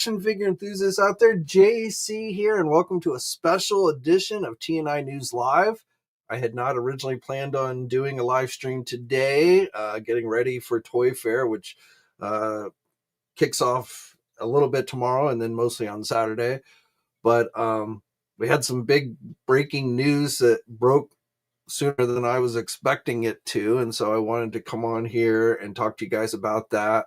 action figure enthusiasts out there, JC here, and welcome to a special edition of TNInews Live. I had not originally planned on doing a live stream today, getting ready for Toy Fair, which kicks off a little bit tomorrow and then mostly on Saturday. But we had some big breaking news that broke sooner than I was expecting it to, and so I wanted to come on here and talk to you guys about that.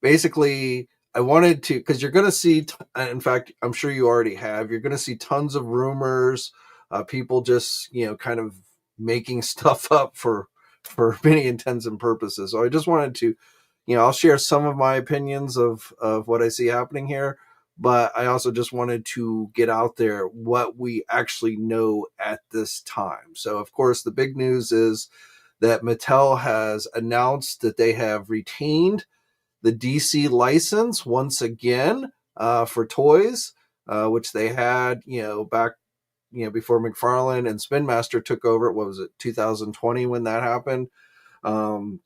Basically, I wanted to, because you're going to see, in fact, I'm sure you already have, you're going to see tons of rumors, people just, kind of making stuff up for many intents and purposes. So I just wanted to, I'll share some of my opinions of what I see happening here, but I also just wanted to get out there what we actually know at this time. So, of course, the big news is that Mattel has announced that they have retained the DC license once again for toys, which they had, back, before McFarlane and Spin Master took over. What was it, 2020 when that happened? And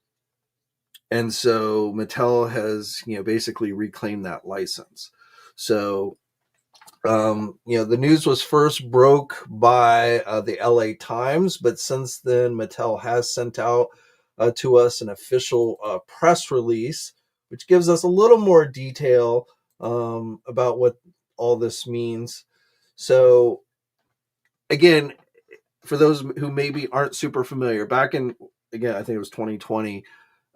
so Mattel has, basically reclaimed that license. So, the news was first broke by the LA Times, but since then Mattel has sent out to us an official press release, which gives us a little more detail about what all this means. So, again, for those who maybe aren't super familiar, back in, again, I think it was 2020,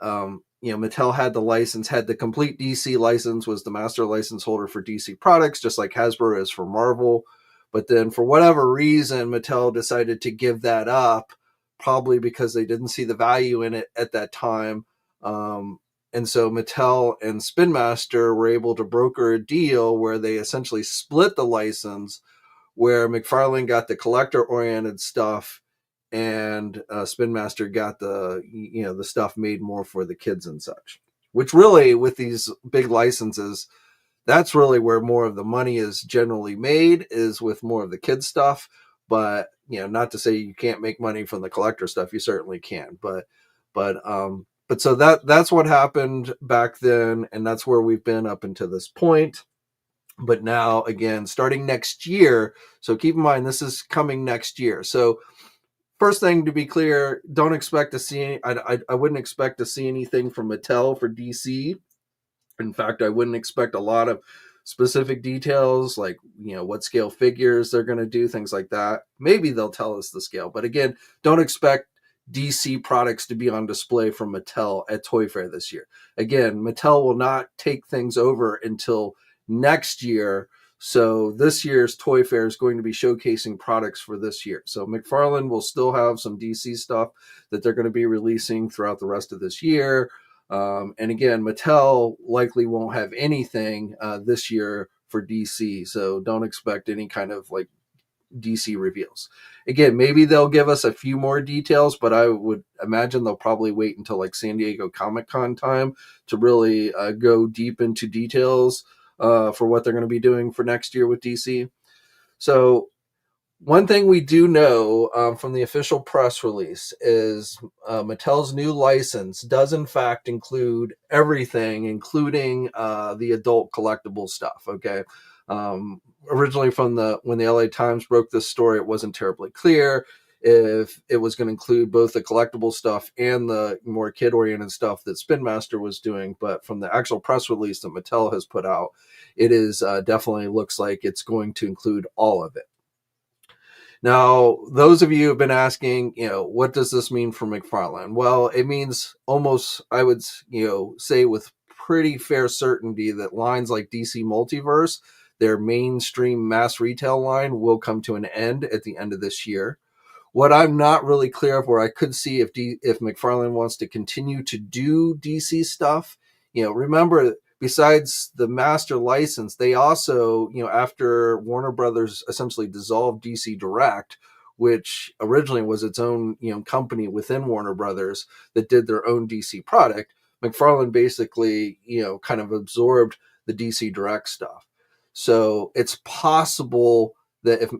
Mattel had the license, had the complete DC license, was the master license holder for DC products, just like Hasbro is for Marvel. But then for whatever reason, Mattel decided to give that up, probably because they didn't see the value in it at that time. And so Mattel and Spin Master were able to broker a deal where they essentially split the license, where McFarlane got the collector-oriented stuff and Spin Master got the the stuff made more for the kids and such. Which really, with these big licenses, that's really where more of the money is generally made, is with more of the kids stuff. But not to say you can't make money from the collector stuff, you certainly can. But so that's what happened back then, and that's where we've been up until this point. But now, again, starting next year, so keep in mind this is coming next year. So first thing to be clear, don't expect to see, I wouldn't expect to see anything from Mattel for DC. In fact, I wouldn't expect a lot of specific details, like, what scale figures they're going to do, things like that. Maybe they'll tell us the scale. But again, don't expect DC products to be on display from Mattel at Toy Fair this year. Again, Mattel will not take things over until next year. So this year's Toy Fair is going to be showcasing products for this year. So McFarlane will still have some DC stuff that they're going to be releasing throughout the rest of this year. And again, Mattel likely won't have anything this year for DC. So don't expect any kind of like DC reveals. Again, maybe they'll give us a few more details, but I would imagine they'll probably wait until like San Diego Comic-Con time to really go deep into details for what they're going to be doing for next year with DC. So one thing we do know from the official press release is Mattel's new license does in fact include everything, including the adult collectible stuff. Okay. Originally when the LA Times broke this story, it wasn't terribly clear if it was going to include both the collectible stuff and the more kid-oriented stuff that Spin Master was doing. But from the actual press release that Mattel has put out, it is definitely looks like it's going to include all of it. Now, those of you who have been asking, what does this mean for McFarlane? Well, it means almost, I would, say with pretty fair certainty that lines like DC Multiverse, their mainstream mass retail line, will come to an end at the end of this year. What I'm not really clear of, where I could see if McFarlane wants to continue to do DC stuff, remember, besides the master license, they also, after Warner Brothers essentially dissolved DC Direct, which originally was its own, company within Warner Brothers that did their own DC product, McFarlane basically, kind of absorbed the DC Direct stuff. So it's possible that if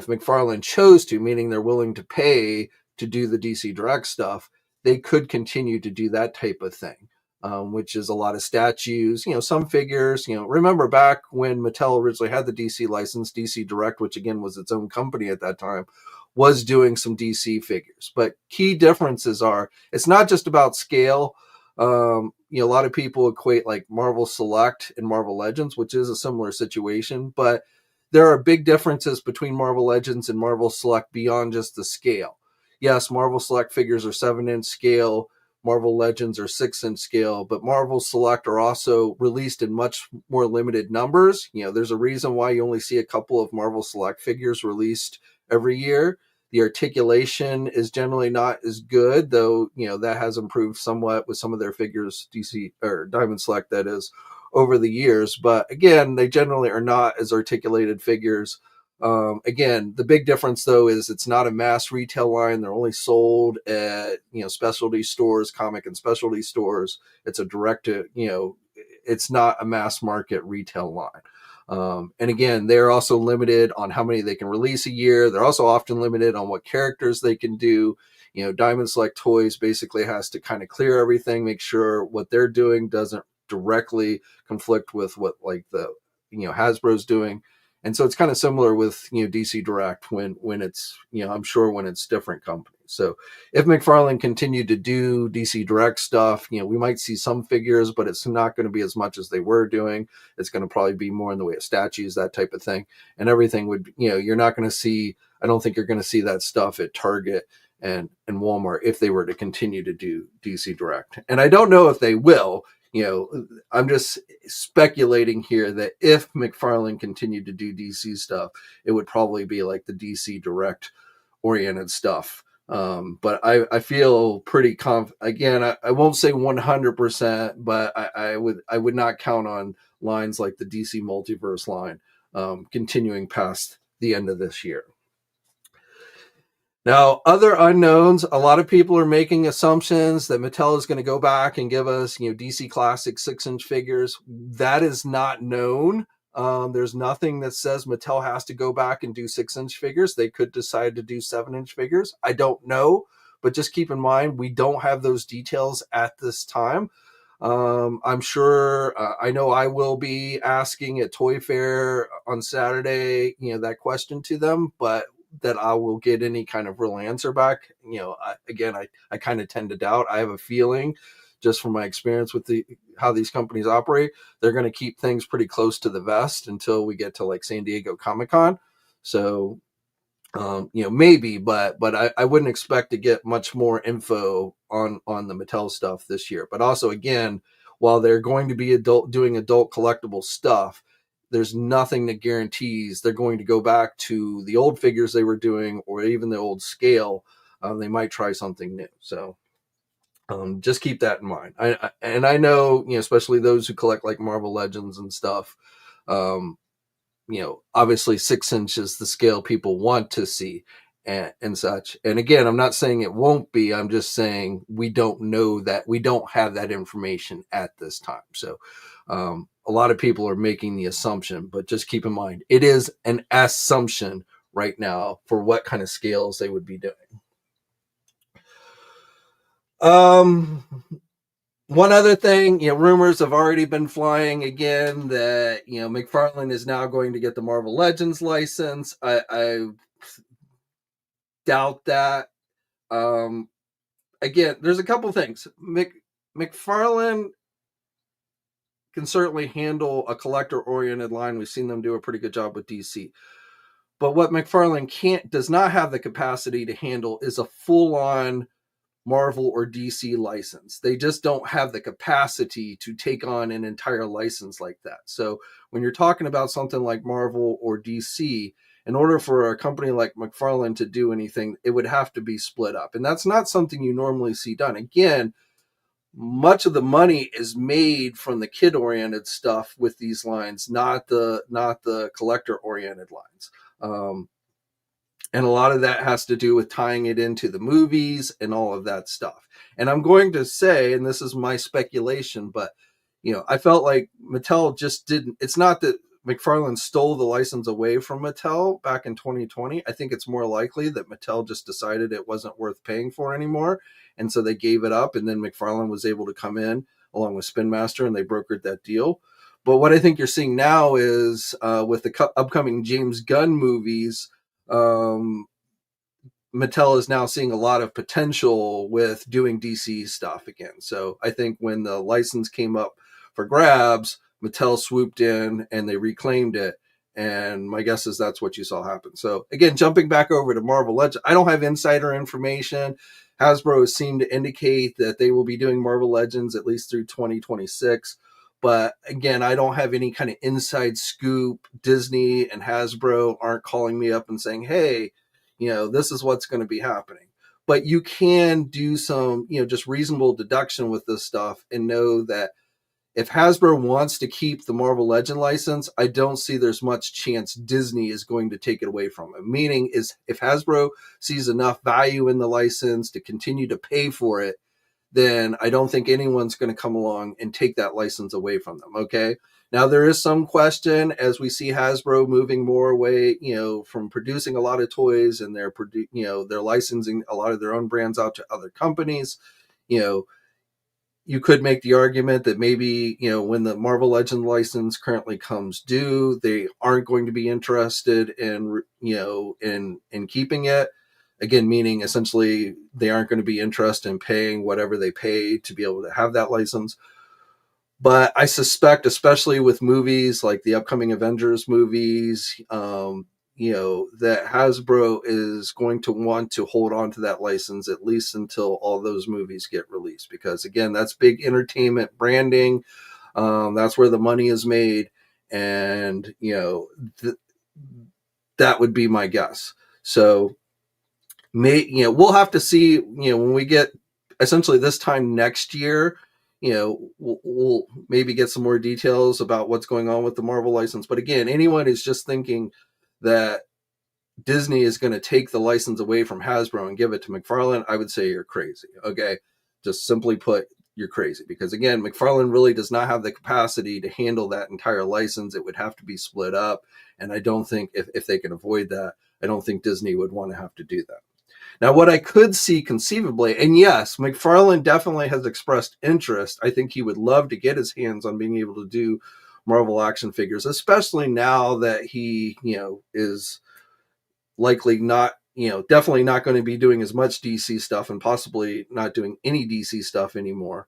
McFarlane chose to, meaning they're willing to pay to do the DC Direct stuff, they could continue to do that type of thing. which is a lot of statues, some figures. Remember back when Mattel originally had the DC license, DC Direct, which again was its own company at that time, was doing some DC figures. But key differences are it's not just about scale. A lot of people equate like Marvel Select and Marvel Legends, which is a similar situation, but there are big differences between Marvel Legends and Marvel Select beyond just the scale. Yes, Marvel Select figures are 7-inch scale, Marvel Legends are 6-inch scale, but Marvel Select are also released in much more limited numbers. There's a reason why you only see a couple of Marvel Select figures released every year. The articulation is generally not as good, though, that has improved somewhat with some of their figures, DC or Diamond Select, that is, over the years. But again, they generally are not as articulated figures. Again, the big difference though is it's not a mass retail line. They're only sold at specialty stores, comic and specialty stores. It's a direct to it's not a mass market retail line. And again, they're also limited on how many they can release a year. They're also often limited on what characters they can do. Diamond Select Toys basically has to kind of clear everything, make sure what they're doing doesn't directly conflict with what like the Hasbro's doing. And so it's kind of similar with DC Direct when it's I'm sure when it's different companies. So if McFarlane continued to do DC Direct stuff, we might see some figures, but it's not going to be as much as they were doing. It's going to probably be more in the way of statues, that type of thing, and everything would you're not going to see. I don't think you're going to see that stuff at Target and Walmart if they were to continue to do DC Direct. And I don't know if they will. I'm just speculating here that if McFarlane continued to do DC stuff, it would probably be like the DC Direct oriented stuff. But I feel pretty again, I won't say 100%, but I would not count on lines like the DC Multiverse line continuing past the end of this year. Now, other unknowns, a lot of people are making assumptions that Mattel is going to go back and give us, DC Classic 6-inch figures. That is not known. There's nothing that says Mattel has to go back and do 6-inch figures. They could decide to do 7-inch figures. I don't know, but just keep in mind, we don't have those details at this time. I'm sure, I know I will be asking at Toy Fair on Saturday, that question to them, but that I will get any kind of real answer back. I kind of tend to doubt. I have a feeling, just from my experience with how these companies operate, they're going to keep things pretty close to the vest until we get to like San Diego Comic-Con. So, maybe, but I wouldn't expect to get much more info on the Mattel stuff this year. But also, again, while they're going to be doing adult collectible stuff, there's nothing that guarantees they're going to go back to the old figures they were doing or even the old scale. They might try something new. So just keep that in mind. I know, especially those who collect like Marvel Legends and stuff, obviously 6-inch is the scale people want to see and such. And again, I'm not saying it won't be. I'm just saying we don't know that. We don't have that information at this time. So a lot of people are making the assumption, but just keep in mind, it is an assumption right now for what kind of scales they would be doing. One other thing, rumors have already been flying again that, McFarlane is now going to get the Marvel Legends license. I doubt that. Again, there's a couple things. McFarlane can certainly handle a collector-oriented line. We've seen them do a pretty good job with DC. But what McFarlane does not have the capacity to handle is a full-on Marvel or DC license. They just don't have the capacity to take on an entire license like that. So when you're talking about something like Marvel or DC, in order for a company like McFarlane to do anything, it would have to be split up. And that's not something you normally see done. Again, much of the money is made from the kid-oriented stuff with these lines, not the collector-oriented lines. And a lot of that has to do with tying it into the movies and all of that stuff. And I'm going to say, and this is my speculation, but I felt like Mattel just didn't. It's not that McFarlane stole the license away from Mattel back in 2020. I think it's more likely that Mattel just decided it wasn't worth paying for anymore. And so they gave it up, and then McFarlane was able to come in. along with Spin Master, and they brokered that deal. But what I think you're seeing now is with the upcoming James Gunn movies, um, Mattel is now seeing a lot of potential with doing DC stuff again. So I think when the license came up for grabs, Mattel swooped in and they reclaimed it. And my guess is that's what you saw happen. So again, jumping back over to Marvel Legends, I don't have insider information. Hasbro has seemed to indicate that they will be doing Marvel Legends at least through 2026. But again, I don't have any kind of inside scoop. Disney and Hasbro aren't calling me up and saying, hey, this is what's going to be happening. But you can do some, just reasonable deduction with this stuff and know that if Hasbro wants to keep the Marvel Legend license, I don't see there's much chance Disney is going to take it away from it. Meaning is if Hasbro sees enough value in the license to continue to pay for it, then I don't think anyone's going to come along and take that license away from them. Okay. Now there is some question as we see Hasbro moving more away, from producing a lot of toys and they're licensing a lot of their own brands out to other companies. You could make the argument that maybe, when the Marvel Legend license currently comes due, they aren't going to be interested in, in keeping it. Again, meaning essentially they aren't going to be interested in paying whatever they pay to be able to have that license. But I suspect, especially with movies like the upcoming Avengers movies, that Hasbro is going to want to hold on to that license at least until all those movies get released. Because again, that's big entertainment branding. That's where the money is made. And, that would be my guess. So, we'll have to see, when we get essentially this time next year, we'll maybe get some more details about what's going on with the Marvel license. But again, anyone who's just thinking that Disney is going to take the license away from Hasbro and give it to McFarlane, I would say you're crazy. Okay. Just simply put, you're crazy because again, McFarlane really does not have the capacity to handle that entire license. It would have to be split up. And I don't think if they can avoid that, I don't think Disney would want to have to do that. Now, what I could see conceivably, and yes, McFarlane definitely has expressed interest. I think he would love to get his hands on being able to do Marvel action figures, especially now that he, is likely not, definitely not going to be doing as much DC stuff and possibly not doing any DC stuff anymore.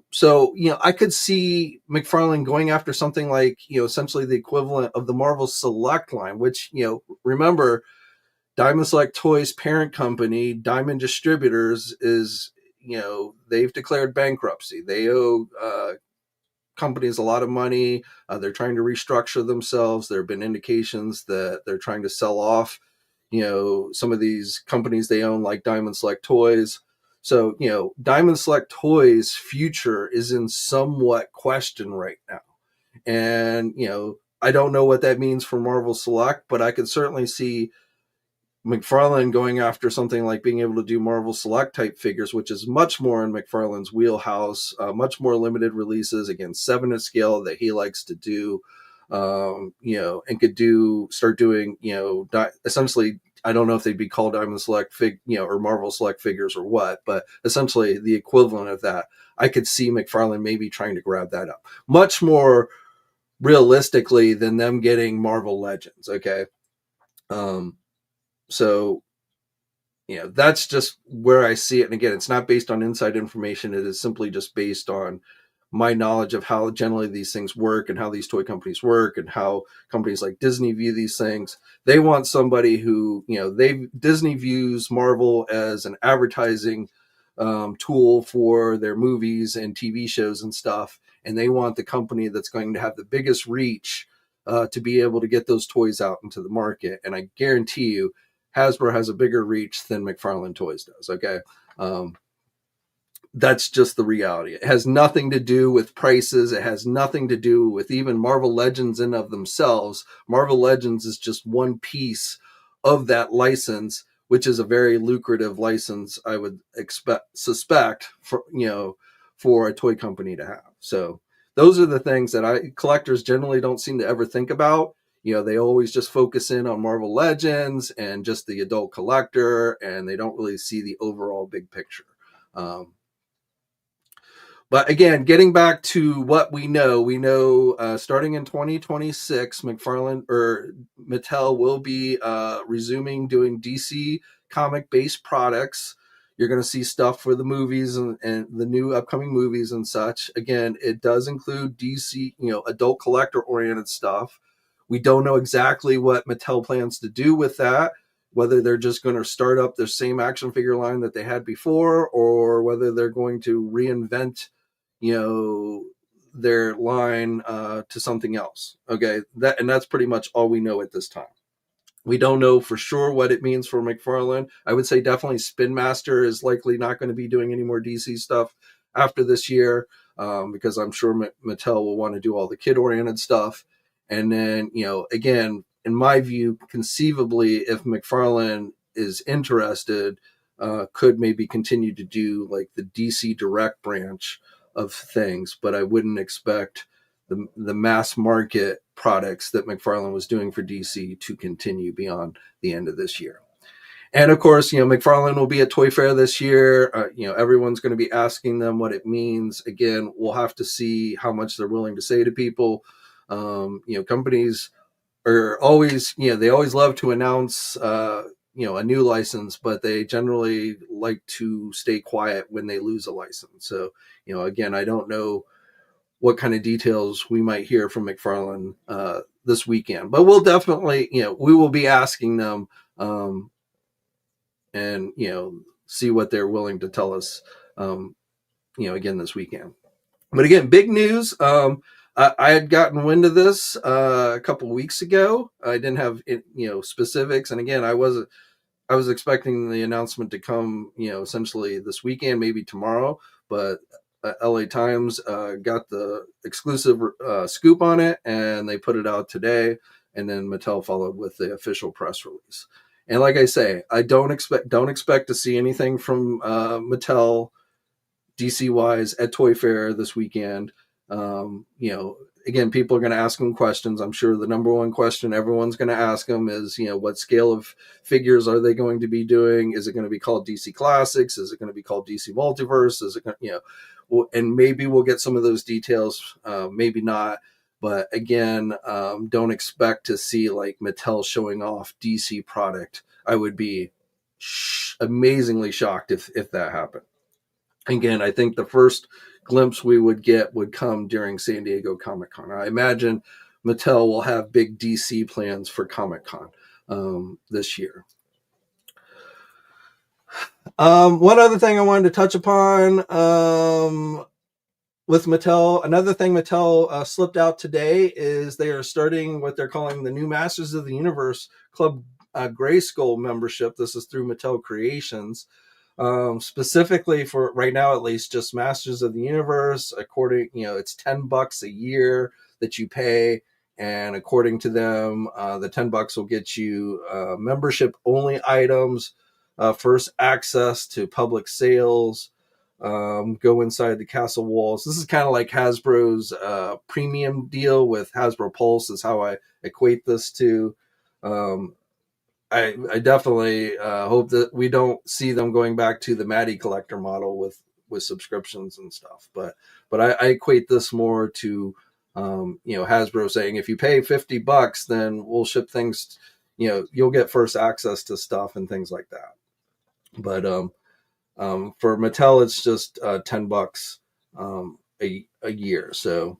So, I could see McFarlane going after something like, essentially the equivalent of the Marvel Select line, which, remember, Diamond Select Toys parent company, Diamond Distributors, is, they've declared bankruptcy. They owe companies a lot of money. They're trying to restructure themselves. There have been indications that they're trying to sell off, some of these companies they own, like Diamond Select Toys. So, Diamond Select Toys' future is in somewhat question right now. And, I don't know what that means for Marvel Select, but I could certainly see McFarlane going after something like being able to do Marvel Select type figures, which is much more in McFarlane's wheelhouse, much more limited releases, again, 7 at scale that he likes to do, and could start doing, essentially, I don't know if they'd be called Diamond Select or Marvel Select figures or what, but essentially the equivalent of that. I could see McFarlane maybe trying to grab that up much more realistically than them getting Marvel Legends. Okay. So, that's just where I see it. And again, it's not based on inside information. It is simply just based on my knowledge of how generally these things work and how these toy companies work and how companies like Disney view these things. They want somebody who, Disney views Marvel as an advertising tool for their movies and TV shows and stuff. And they want the company that's going to have the biggest reach to be able to get those toys out into the market. And I guarantee you, Hasbro has a bigger reach than McFarlane Toys does. Okay. That's just the reality. It has nothing to do with prices. It has nothing to do with even Marvel Legends in of themselves. Marvel Legends is just one piece of that license, which is a very lucrative license, I would suspect for a toy company to have. So those are the things that collectors generally don't seem to ever think about. They always just focus in on Marvel Legends and just the adult collector, and they don't really see the overall big picture. But again, getting back to what we know starting in 2026, McFarlane or Mattel will be resuming doing DC comic based products. You're going to see stuff for the movies and the new upcoming movies and such. Again, it does include DC, adult collector oriented stuff. We don't know exactly what Mattel plans to do with that, whether they're just going to start up their same action figure line that they had before, or whether they're going to reinvent their line to something else. Okay, that's pretty much all we know at this time. We don't know for sure what it means for McFarlane. I would say definitely Spin Master is likely not going to be doing any more DC stuff after this year, because I'm sure Mattel will want to do all the kid oriented stuff. And then, again, in my view, conceivably, if McFarlane is interested, could maybe continue to do like the DC Direct branch of things, but I wouldn't expect the mass market products that McFarlane was doing for DC to continue beyond the end of this year. And of course, McFarlane will be at Toy Fair this year. Everyone's going to be asking them what it means. Again, we'll have to see how much they're willing to say to people. Companies are always, they always love to announce, a new license, but they generally like to stay quiet when they lose a license. So, again, I don't know what kind of details we might hear from McFarlane this weekend, but we'll definitely, we will be asking them, and see what they're willing to tell us, again this weekend. But again, big news. I had gotten wind of this a couple of weeks ago. I didn't have specifics, and again, I was expecting the announcement to come, essentially this weekend, maybe tomorrow, but LA Times got the exclusive scoop on it, and they put it out today, and then Mattel followed with the official press release. And like I say, I don't expect to see anything from Mattel DC wise at Toy Fair this weekend. Again, people are going to ask them questions. I'm sure the number one question everyone's going to ask them is, what scale of figures are they going to be doing? Is it going to be called DC Classics? Is it going to be called DC Multiverse? Is it going to, and maybe we'll get some of those details, maybe not. But again, don't expect to see like Mattel showing off DC product. I would be amazingly shocked if that happened. Again, I think the first glimpse we would get would come during San Diego Comic-Con. I imagine Mattel will have big DC plans for Comic-Con this year. One other thing I wanted to touch upon with Mattel, another thing Mattel slipped out today is they are starting what they're calling the new Masters of the Universe Club Grayskull membership. This is through Mattel Creations. Specifically for right now, at least, just Masters of the Universe. According, it's $10 a year that you pay, and according to them, the $10 will get you membership only items, first access to public sales, go inside the castle walls. This is kind of like Hasbro's premium deal with Hasbro Pulse, is how I equate this to. I definitely hope that we don't see them going back to the Matty collector model with subscriptions and stuff. But I equate this more to Hasbro saying, if you pay $50, then we'll ship things. You'll get first access to stuff and things like that. But for Mattel, it's just $10 a year. So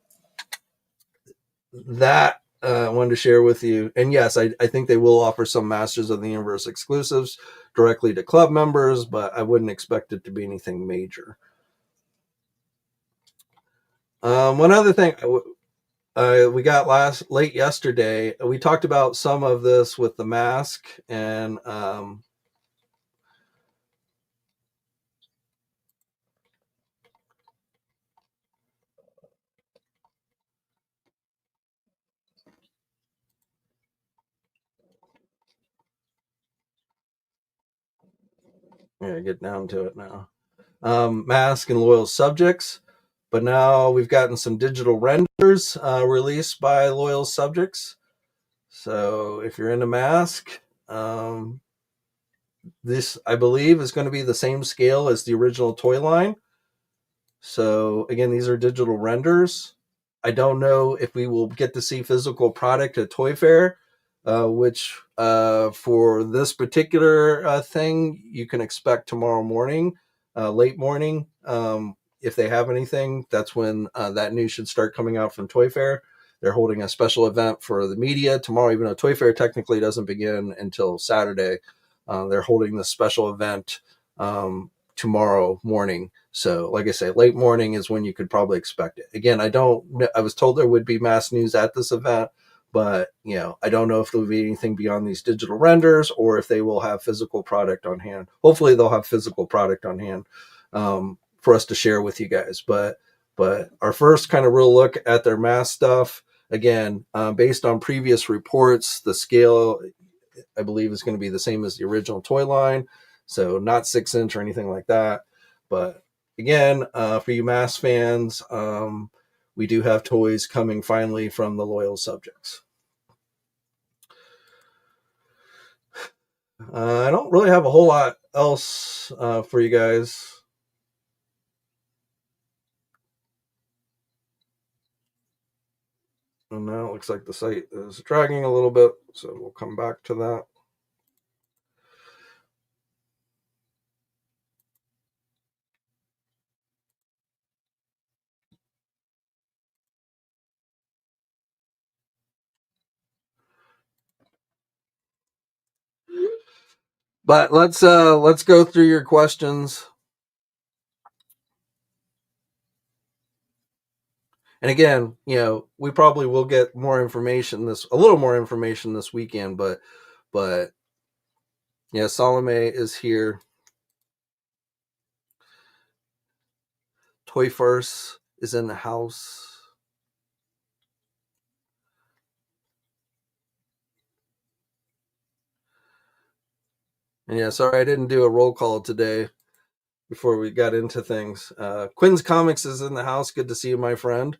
that I wanted to share with you. And yes, I think they will offer some Masters of the Universe exclusives directly to club members, but I wouldn't expect it to be anything major. One other thing we got late yesterday, we talked about some of this with the M.A.S.K, and get down to it now. M.A.S.K and Loyal Subjects, but now we've gotten some digital renders released by Loyal Subjects. So if you're into M.A.S.K, this, I believe, is going to be the same scale as the original toy line. So again, these are digital renders. I don't know if we will get to see physical product at Toy Fair, which for this particular thing, you can expect tomorrow morning, late morning. If they have anything, that's when that news should start coming out from Toy Fair. They're holding a special event for the media tomorrow, even though Toy Fair technically doesn't begin until Saturday. They're holding this special event tomorrow morning. So, like I say, late morning is when you could probably expect it. Again, I was told there would be mass news at this event, but I don't know if there'll be anything beyond these digital renders or if they will have physical product on hand. Hopefully, they'll have physical product on hand for us to share with you guys. But our first kind of real look at their mass stuff, again, based on previous reports, the scale I believe is going to be the same as the original toy line. So not 6-inch or anything like that. But again, for you M.A.S.K fans, we do have toys coming finally from the loyal subjects. I don't really have a whole lot else for you guys. And now it looks like the site is dragging a little bit, so we'll come back to that. But let's go through your questions. And again, we probably will get more information a little more information this weekend, but yeah, Salome is here. Toy First is in the house. And yeah, sorry I didn't do a roll call today before we got into things. Quinn's Comics is in the house. Good to see you, my friend.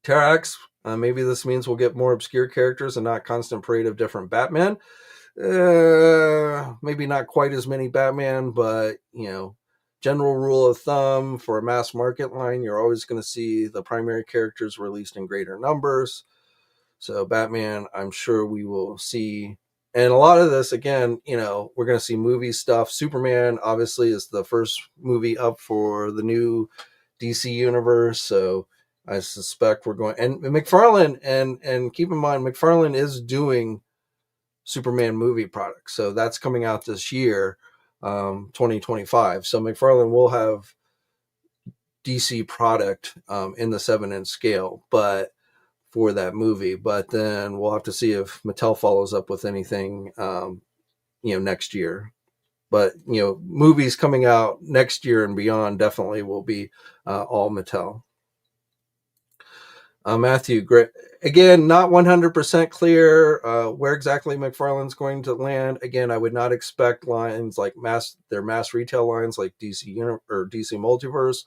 Terax, maybe this means we'll get more obscure characters and not constant parade of different Batman. Maybe not quite as many Batman, but general rule of thumb for a mass market line, you're always going to see the primary characters released in greater numbers. So Batman, I'm sure we will see. And a lot of this, again, we're going to see movie stuff. Superman, obviously, is the first movie up for the new DC universe. So I suspect we're going. And McFarlane, and keep in mind, McFarlane is doing Superman movie products. So that's coming out this year, 2025. So McFarlane will have DC product in the 7-inch scale, but for that movie. But then we'll have to see if Mattel follows up with anything, next year. But movies coming out next year and beyond definitely will be all Mattel. Matthew, great. Again, not 100% clear where exactly McFarlane's going to land. Again, I would not expect lines like their mass retail lines like DC or DC Multiverse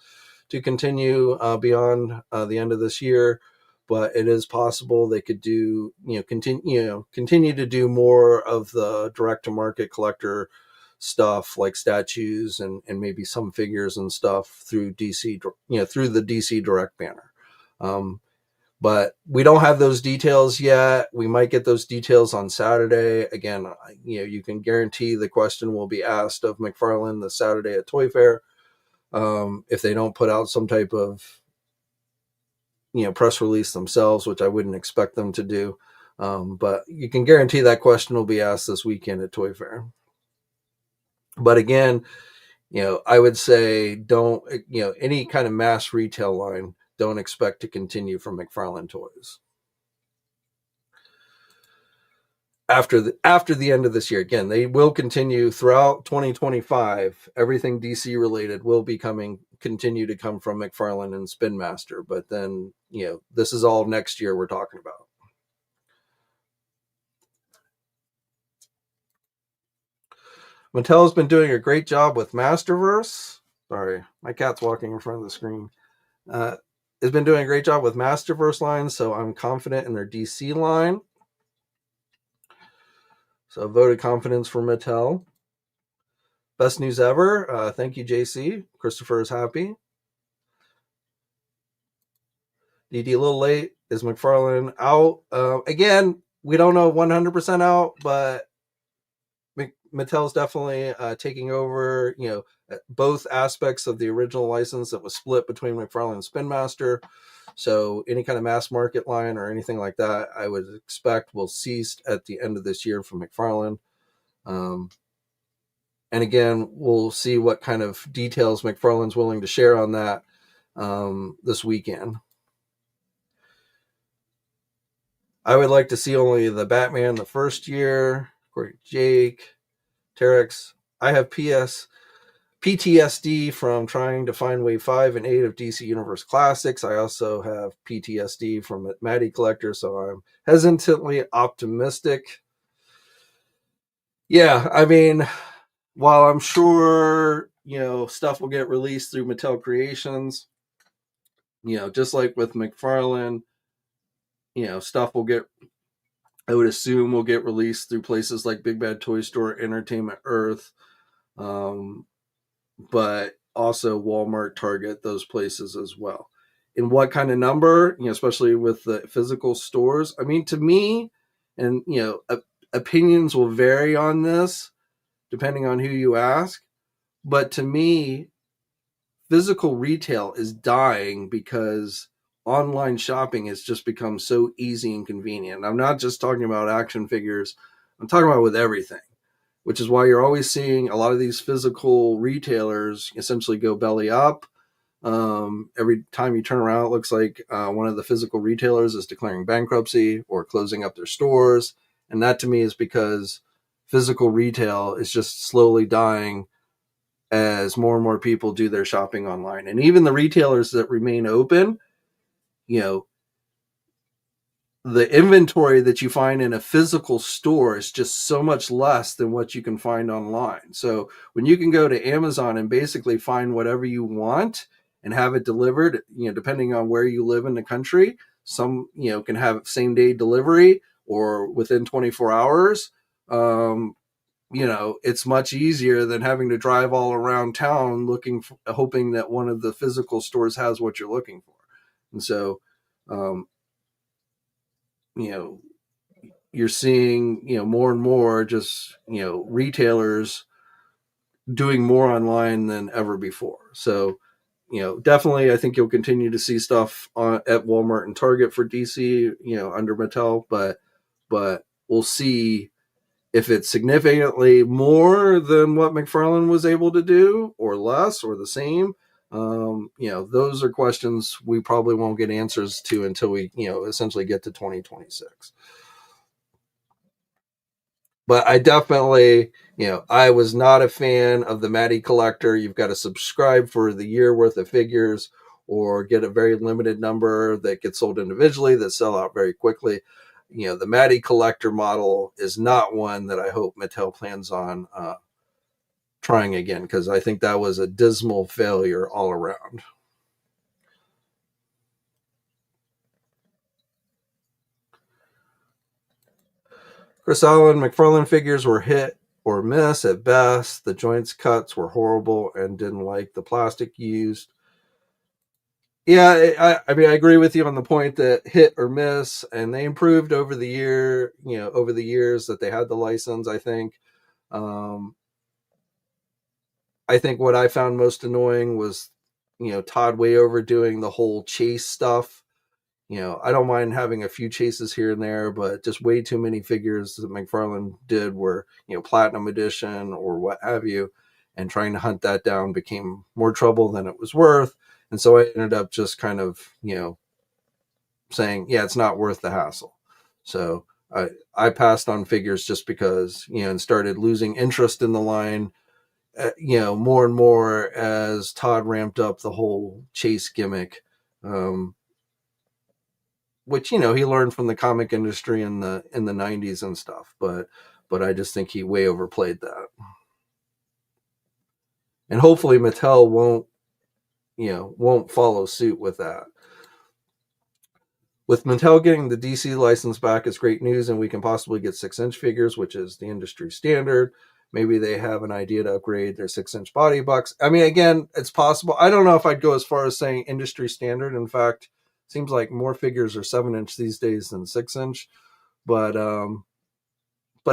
to continue beyond the end of this year. But it is possible they could do, continue to do more of the direct to market collector stuff like statues and maybe some figures and stuff through DC, through the DC Direct banner. But we don't have those details yet. We might get those details on Saturday. Again, you can guarantee the question will be asked of McFarlane the Saturday at Toy Fair. If they don't put out some type of press release themselves, which I wouldn't expect them to do. But you can guarantee that question will be asked this weekend at Toy Fair. But again, I would say don't, any kind of mass retail line, don't expect to continue from McFarlane Toys. After the end of this year, again, they will continue throughout 2025. Everything DC related will continue to come from McFarlane and Spin Master. But then, this is all next year we're talking about. Mattel's been doing a great job with Masterverse. Sorry, my cat's walking in front of the screen. Has been doing a great job with Masterverse lines, so I'm confident in their DC line. So voted confidence for Mattel. Best news ever. Thank you, JC. Christopher is happy. DD a little late. Is McFarlane out? Again, we don't know 100% out, but Mattel's definitely taking over, both aspects of the original license that was split between McFarlane and Spin Master. So any kind of mass market line or anything like that, I would expect will cease at the end of this year from McFarlane. And again, we'll see what kind of details McFarlane's willing to share on that this weekend. I would like to see only the Batman the first year. Great, Jake, Terex. I have PTSD from trying to find Wave 5 and 8 of DC Universe Classics. I also have PTSD from Matty Collector, so I'm hesitantly optimistic. Yeah, I mean, while I'm sure, stuff will get released through Mattel Creations, just like with McFarlane, stuff will get, I would assume, will get released through places like Big Bad Toy Store, Entertainment Earth, but also Walmart, Target, those places as well. In what kind of number, especially with the physical stores? I mean, to me, and opinions will vary on this depending on who you ask, but to me, physical retail is dying because online shopping has just become so easy and convenient. I'm not just talking about action figures, I'm talking about with everything, which is why you're always seeing a lot of these physical retailers essentially go belly up. Every time you turn around, it looks like one of the physical retailers is declaring bankruptcy or closing up their stores. And that to me is because physical retail is just slowly dying as more and more people do their shopping online. And even the retailers that remain open, you know, the inventory that you find in a physical store is just so much less than what you can find online. So when you can go to Amazon and basically find whatever you want and have it delivered, depending on where you live in the country, some, can have same day delivery or within 24 hours. It's much easier than having to drive all around town hoping that one of the physical stores has what you're looking for. And so, you're seeing, more and more just, retailers doing more online than ever before. So, definitely I think you'll continue to see stuff at Walmart and Target for DC, under Mattel, but we'll see if it's significantly more than what McFarlane was able to do or less or the same. Those are questions we probably won't get answers to until we, essentially get to 2026. But I definitely, I was not a fan of the Matty Collector. You've got to subscribe for the year worth of figures or get a very limited number that gets sold individually that sell out very quickly. The Matty Collector model is not one that I hope Mattel plans on trying again, because I think that was a dismal failure all around. Chris Allen, McFarlane figures were hit or miss at best. The joints cuts were horrible and didn't like the plastic used. Yeah, I mean, I agree with you on the point that hit or miss, and they improved over the years that they had the license. I think what I found most annoying was, Todd way overdoing the whole chase stuff. I don't mind having a few chases here and there, but just way too many figures that McFarlane did were, platinum edition or what have you, and trying to hunt that down became more trouble than it was worth. And so I ended up just kind of, saying, yeah, it's not worth the hassle. So I passed on figures just because, and started losing interest in the line, more and more as Todd ramped up the whole chase gimmick. Which he learned from the comic industry in the 90s and stuff, but I just think he way overplayed that. And hopefully Mattel won't follow suit with that. With Mattel getting the DC license back, it's great news, and we can possibly get 6-inch figures, which is the industry standard. maybe they have an idea to upgrade their 6-inch body bucks. I mean, again, it's possible. I don't know if I'd go as far as saying industry standard. In fact, it seems like more figures are 7-inch these days than 6-inch. But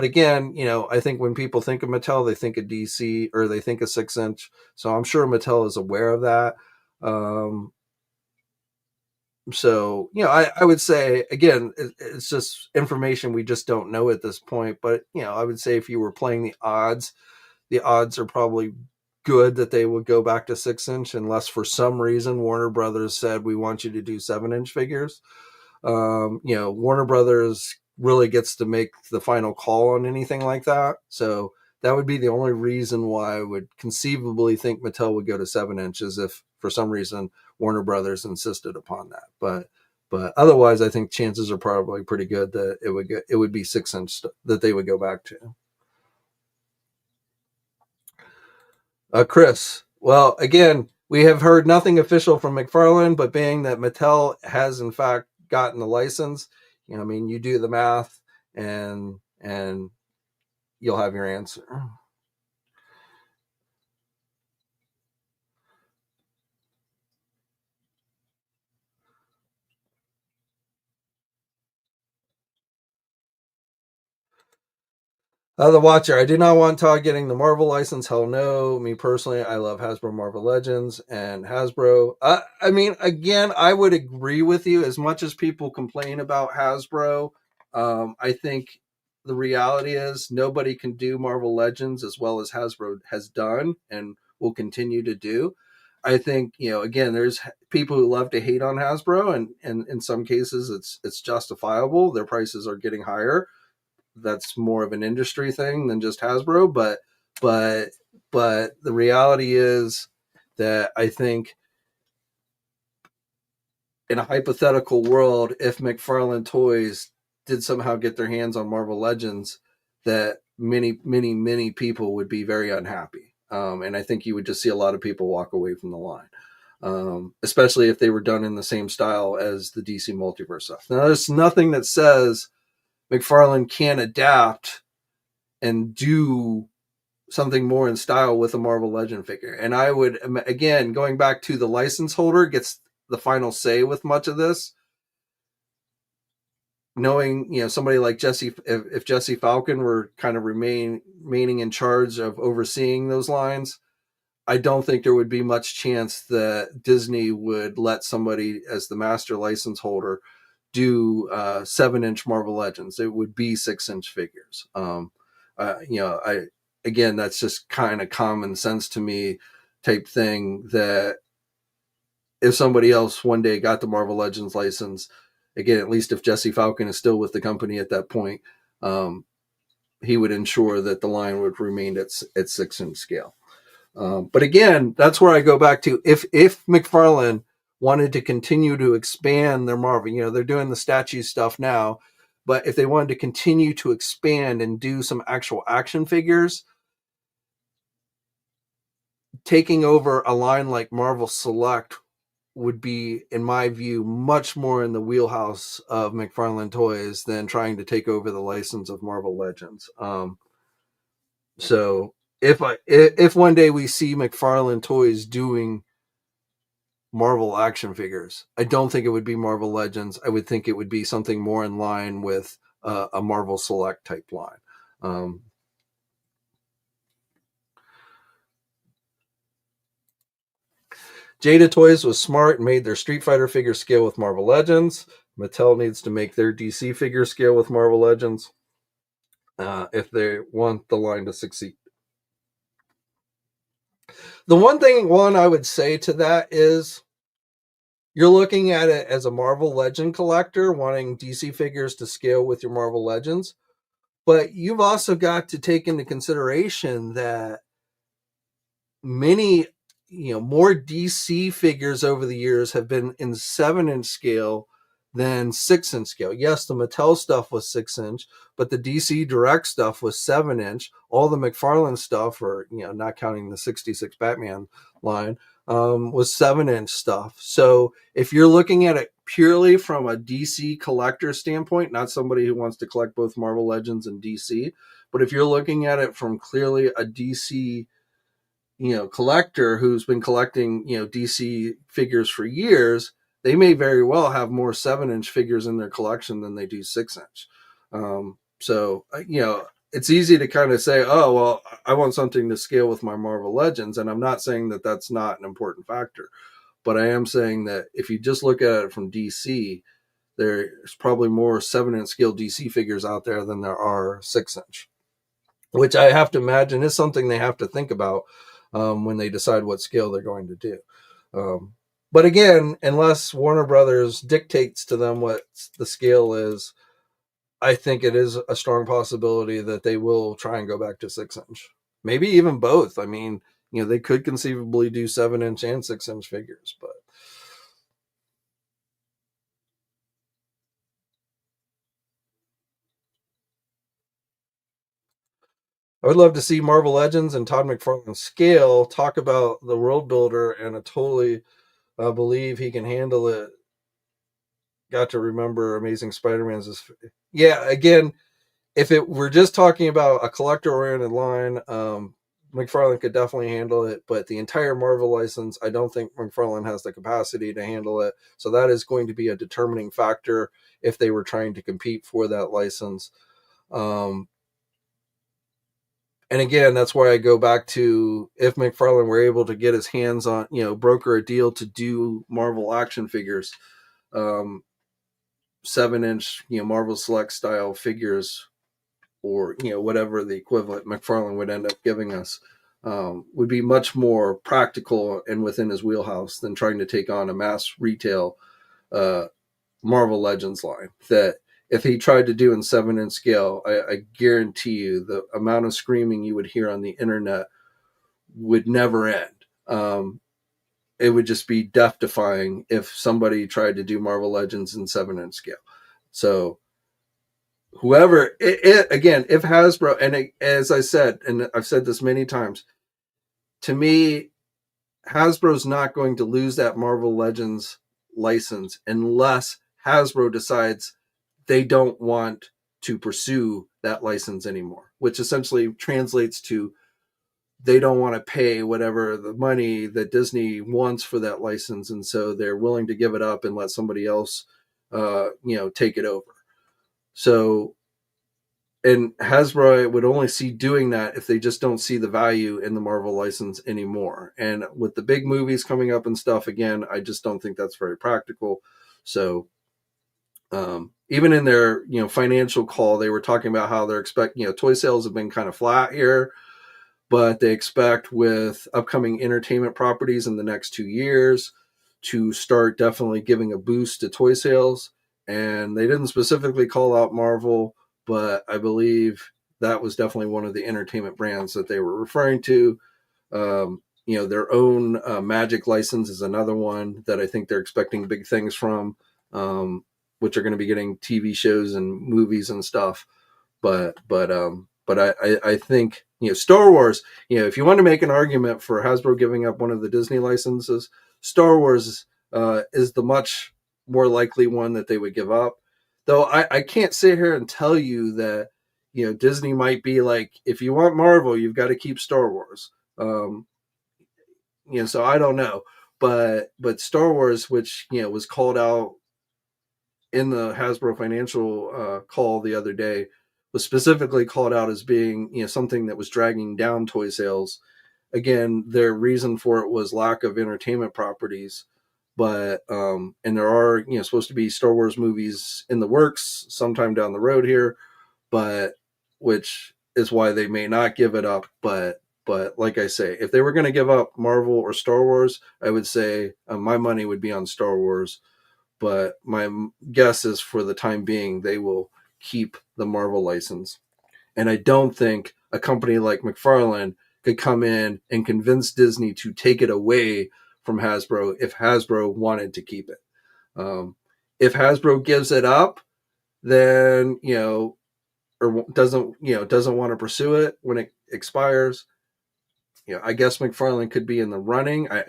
again, I think when people think of Mattel, they think of DC or they think of 6-inch. So I'm sure Mattel is aware of that. So I would say, again, it's just information we just don't know at this point. But I would say if you were playing the odds are probably good that they would go back to 6-inch, unless for some reason Warner Brothers said we want you to do 7-inch figures. Warner Brothers really gets to make the final call on anything like that. So that would be the only reason why I would conceivably think Mattel would go to 7 inches if for some reason Warner Brothers insisted upon that. But otherwise, I think chances are probably pretty good that it would be 6-inch that they would go back to. Chris, well, again, we have heard nothing official from McFarlane, but being that Mattel has in fact gotten the license, I mean, you do the math and you'll have your answer. The Watcher, I do not want Todd getting the Marvel license. Hell no. Me personally, I love Hasbro Marvel Legends and Hasbro. I mean, again, I would agree with you. As much as people complain about Hasbro, I think the reality is nobody can do Marvel Legends as well as Hasbro has done and will continue to do. I think again, there's people who love to hate on Hasbro, and in some cases, it's justifiable. Their prices are getting higher. That's more of an industry thing than just Hasbro. But the reality is that I think in a hypothetical world, if McFarlane Toys did somehow get their hands on Marvel Legends, that many people would be very unhappy. And I think you would just see a lot of people walk away from the line, especially if they were done in the same style as the DC Multiverse stuff. Now, there's nothing that says McFarlane can't adapt and do something more in style with a Marvel Legend figure. And I would, again, going back to the license holder gets the final say with much of this. Knowing, somebody like Jesse, if Jesse Falcon were kind of remaining in charge of overseeing those lines, I don't think there would be much chance that Disney would let somebody as the master license holder do 7-inch Marvel Legends. It would be 6-inch figures. Again, that's just kind of common sense to me type thing, that if somebody else one day got the Marvel Legends license, again, at least if Jesse Falcon is still with the company at that point, he would ensure that the line would remain at 6-inch scale. But again, that's where I go back to if McFarlane wanted to continue to expand their Marvel, they're doing the statue stuff now, but if they wanted to continue to expand and do some actual action figures, taking over a line like Marvel Select would be, in my view, much more in the wheelhouse of McFarlane Toys than trying to take over the license of Marvel Legends. So if one day we see McFarlane Toys doing Marvel action figures, I don't think it would be Marvel Legends. I would think it would be something more in line with a Marvel Select type line. Jada Toys was smart and made their Street Fighter figure scale with Marvel Legends. Mattel needs to make their DC figure scale with Marvel Legends if they want the line to succeed. The one I would say to that is, you're looking at it as a Marvel Legend collector wanting DC figures to scale with your Marvel Legends, but you've also got to take into consideration that many, more DC figures over the years have been in 7-inch scale than 6-inch scale. Yes, the Mattel stuff was 6-inch, but the DC Direct stuff was 7-inch. All the McFarlane stuff, or not counting the 66 Batman line, was 7-inch stuff. So if you're looking at it purely from a DC collector standpoint, not somebody who wants to collect both Marvel Legends and DC, but if you're looking at it from clearly a DC, collector who's been collecting, DC figures for years, they may very well have more 7-inch figures in their collection than they do 6-inch. So, it's easy to kind of say, oh, well, I want something to scale with my Marvel Legends. And I'm not saying that that's not an important factor, but I am saying that if you just look at it from DC, there's probably more 7-inch scale DC figures out there than there are 6-inch, which I have to imagine is something they have to think about when they decide what scale they're going to do. But again, unless Warner Brothers dictates to them what the scale is, I think it is a strong possibility that they will try and go back to 6-inch. Maybe even both. I mean, they could conceivably do 7-inch and 6-inch figures, but I would love to see Marvel Legends and Todd McFarlane scale talk about the world builder, and I totally believe he can handle it. Got to remember Amazing Spider-Man's. Yeah, again, if it we're just talking about a collector-oriented line, McFarlane could definitely handle it. But the entire Marvel license, I don't think McFarlane has the capacity to handle it. So that is going to be a determining factor if they were trying to compete for that license. And again, that's why I go back to if McFarlane were able to get his hands on, broker a deal to do Marvel action figures, 7-inch, Marvel Select style figures, or whatever the equivalent McFarlane would end up giving us, would be much more practical and within his wheelhouse than trying to take on a mass retail Marvel Legends line. That if he tried to do in 7-inch scale, I guarantee you the amount of screaming you would hear on the internet would never end. It would just be death defying if somebody tried to do Marvel Legends in 7-inch scale. So whoever again, if Hasbro, and as I said, and I've said this many times, to me, Hasbro's not going to lose that Marvel Legends license unless Hasbro decides they don't want to pursue that license anymore, which essentially translates to they don't want to pay whatever the money that Disney wants for that license, and so they're willing to give it up and let somebody else take it over. So, and Hasbro would only see doing that if they just don't see the value in the Marvel license anymore. And with the big movies coming up and stuff, again, I just don't think that's very practical. So even in their financial call, they were talking about how they're expecting toy sales have been kind of flat here, but they expect with upcoming entertainment properties in the next 2 years to start definitely giving a boost to toy sales. And they didn't specifically call out Marvel, but I believe that was definitely one of the entertainment brands that they were referring to. Their own Magic license is another one that I think they're expecting big things from, which are going to be getting TV shows and movies and stuff. But I think Star Wars. If you want to make an argument for Hasbro giving up one of the Disney licenses, Star Wars is the much more likely one that they would give up. Though I can't sit here and tell you that Disney might be like, if you want Marvel, you've got to keep Star Wars. So I don't know, but Star Wars, which was called out in the Hasbro financial call the other day, was specifically called out as being something that was dragging down toy sales. Again, their reason for it was lack of entertainment properties, but and there are supposed to be Star Wars movies in the works sometime down the road here, but which is why they may not give it up. But like I say, if they were going to give up Marvel or Star Wars, I would say my money would be on Star Wars. But my guess is for the time being, they will keep the Marvel license. And I don't think a company like McFarlane could come in and convince Disney to take it away from Hasbro if Hasbro wanted to keep it. If Hasbro gives it up, then or doesn't want to pursue it when it expires, I guess McFarlane could be in the running. I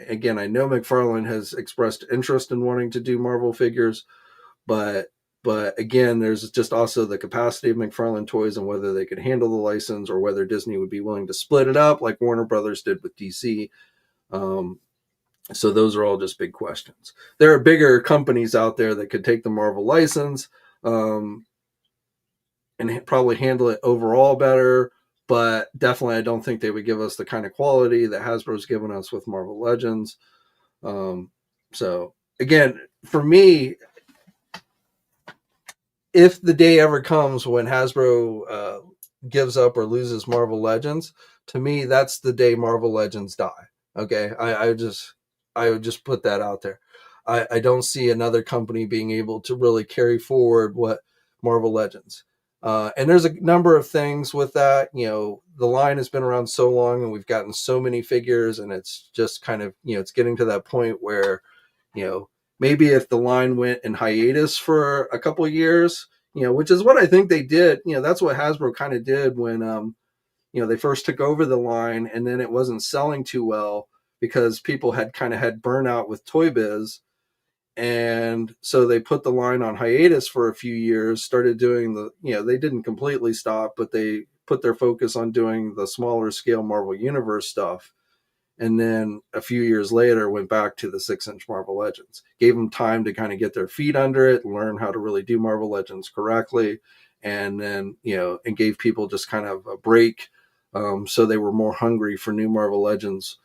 know McFarlane has expressed interest in wanting to do Marvel figures, but again, there's just also the capacity of McFarlane Toys and whether they could handle the license or whether Disney would be willing to split it up like Warner Brothers did with DC. So those are all just big questions. There are bigger companies out there that could take the Marvel license and probably handle it overall better, but definitely I don't think they would give us the kind of quality that Hasbro's given us with Marvel Legends. So again, for me, if the day ever comes when Hasbro gives up or loses Marvel Legends, to me that's the day Marvel Legends die. Okay, I would just put that out there. I don't see another company being able to really carry forward what Marvel Legends. And there's a number of things with that. The line has been around so long, and we've gotten so many figures, and it's just kind of it's getting to that point where maybe if the line went in hiatus for a couple of years, which is what I think they did. That's what Hasbro kind of did when they first took over the line, and then it wasn't selling too well because people had kind of had burnout with Toy Biz. And so they put the line on hiatus for a few years, started doing they didn't completely stop, but they put their focus on doing the smaller scale Marvel Universe stuff. And then a few years later went back to the 6-inch Marvel Legends. Gave them time to kind of get their feet under it, learn how to really do Marvel Legends correctly, and then and gave people just kind of a break, so they were more hungry for new Marvel Legends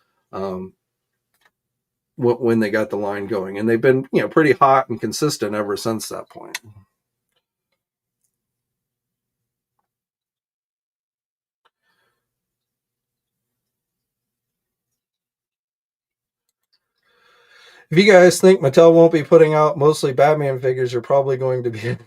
when they got the line going. And they've been pretty hot and consistent ever since that point. If you guys think Mattel won't be putting out mostly Batman figures, you're probably going to be.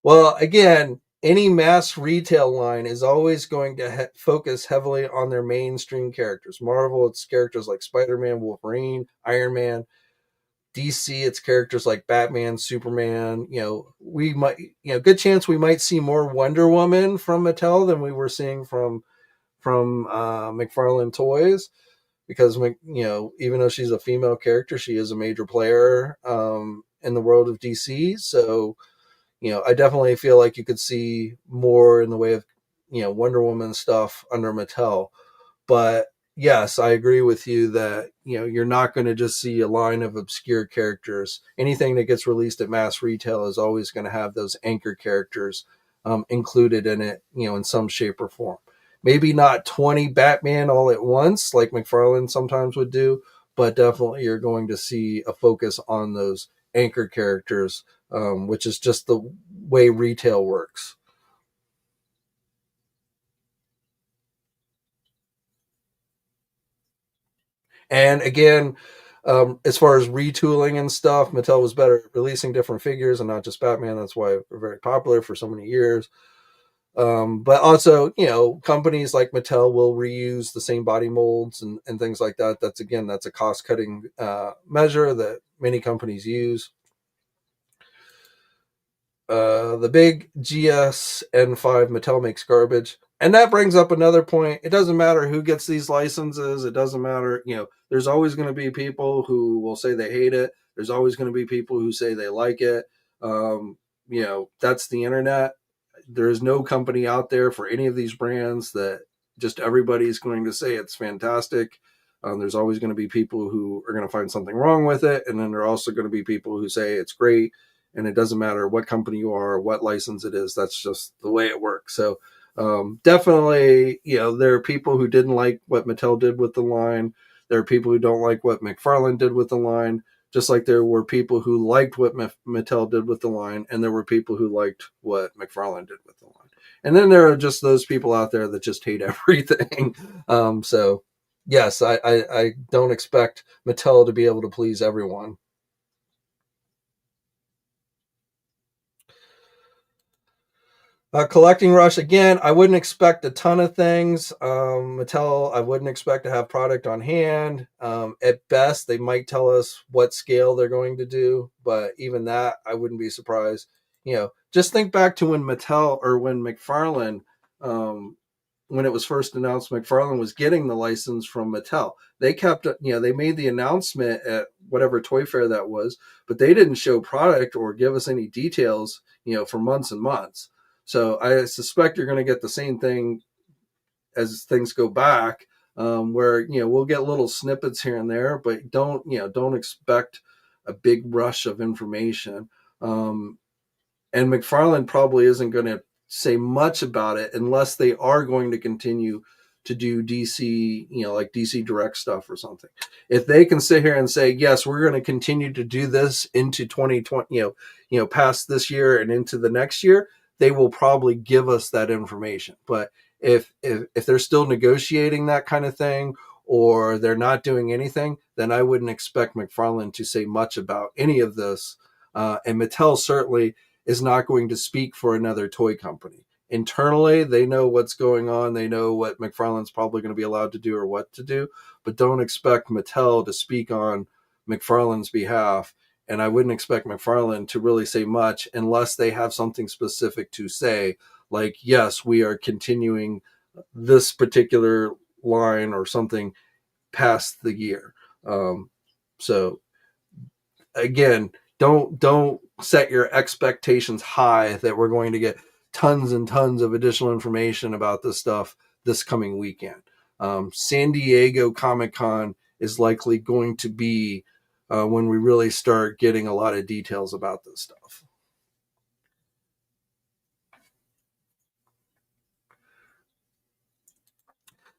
Well, again, any mass retail line is always going to focus heavily on their mainstream characters. Marvel, it's characters like Spider-Man, Wolverine, Iron Man. DC, it's characters like Batman, Superman. We might, good chance we might see more Wonder Woman from Mattel than we were seeing from McFarlane Toys, because even though she's a female character, she is a major player in the world of DC. So I definitely feel like you could see more in the way of Wonder Woman stuff under Mattel. But yes, I agree with you that you're not going to just see a line of obscure characters. Anything that gets released at mass retail is always going to have those anchor characters included in it, in some shape or form. Maybe not 20 Batman all at once, like McFarlane sometimes would do, but definitely you're going to see a focus on those anchor characters, which is just the way retail works. And again, as far as retooling and stuff, Mattel was better at releasing different figures and not just Batman. That's why they're very popular for so many years. But also, companies like Mattel will reuse the same body molds and things like that. That's a cost cutting measure that many companies use. The big GSN5 Mattel makes garbage. And that brings up another point. It doesn't matter who gets these licenses. It doesn't matter. There's always going to be people who will say they hate it. There's always going to be people who say they like it. That's the internet. There is no company out there for any of these brands that just everybody's going to say it's fantastic. There's always going to be people who are going to find something wrong with it. And then there are also going to be people who say it's great. And it doesn't matter what company you are or what license it is. That's just the way it works. So definitely, there are people who didn't like what Mattel did with the line. There are people who don't like what McFarlane did with the line, just like there were people who liked what Mattel did with the line, and there were people who liked what McFarlane did with the line. And then there are just those people out there that just hate everything. So yes, I don't expect Mattel to be able to please everyone. Collecting rush again. I wouldn't expect a ton of things. Mattel, I wouldn't expect to have product on hand. At best, they might tell us what scale they're going to do, but even that, I wouldn't be surprised. Just think back to when Mattel or when McFarlane when it was first announced McFarlane was getting the license from Mattel. They kept, they made the announcement at whatever toy fair that was, but they didn't show product or give us any details, for months and months. So I suspect you're going to get the same thing as things go back, where we'll get little snippets here and there, but don't expect a big rush of information. And McFarlane probably isn't going to say much about it unless they are going to continue to do DC, like DC Direct stuff or something. If they can sit here and say, yes, we're going to continue to do this into 2020, past this year and into the next year, they will probably give us that information. But if they're still negotiating that kind of thing, or they're not doing anything, then I wouldn't expect McFarlane to say much about any of this. And Mattel certainly is not going to speak for another toy company. Internally, they know what's going on. They know what McFarlane's probably going to be allowed to do or what to do, but don't expect Mattel to speak on McFarlane's behalf. And I wouldn't expect McFarlane to really say much unless they have something specific to say, like, yes, we are continuing this particular line or something past the year. So again, don't set your expectations high that we're going to get tons and tons of additional information about this stuff this coming weekend. San Diego Comic-Con is likely going to be when we really start getting a lot of details about this stuff.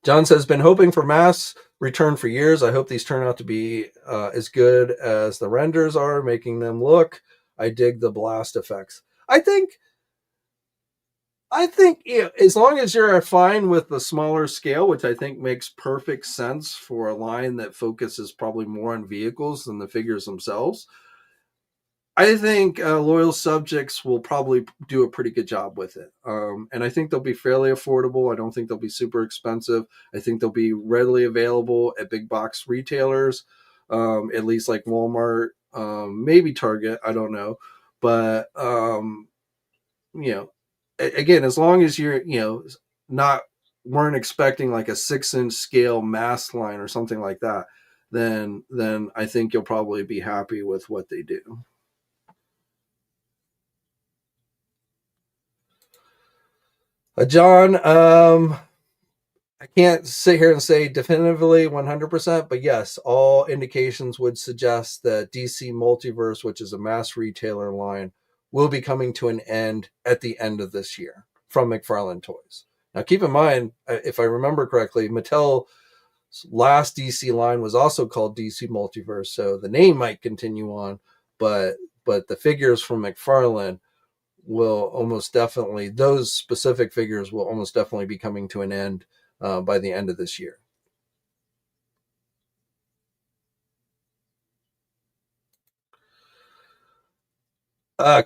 John says, been hoping for M.A.S.K return for years. I hope these turn out to be as good as the renders are, making them look. I dig the blast effects. I think as long as you're fine with the smaller scale, which I think makes perfect sense for a line that focuses probably more on vehicles than the figures themselves, I think loyal subjects will probably do a pretty good job with it. And I think they'll be fairly affordable. I don't think they'll be super expensive. I think they'll be readily available at big box retailers, at least like Walmart, maybe Target. I don't know. But, again, as long as you're, not weren't expecting like a 6-inch scale M.A.S.K line or something like that, then I think you'll probably be happy with what they do. John, I can't sit here and say definitively 100%, but yes, all indications would suggest that DC Multiverse, which is a mass retailer line, will be coming to an end at the end of this year from McFarlane Toys. Now, keep in mind, if I remember correctly, Mattel's last DC line was also called DC Multiverse, so the name might continue on, but the figures from McFarlane will almost definitely, those specific figures will almost definitely be coming to an end by the end of this year.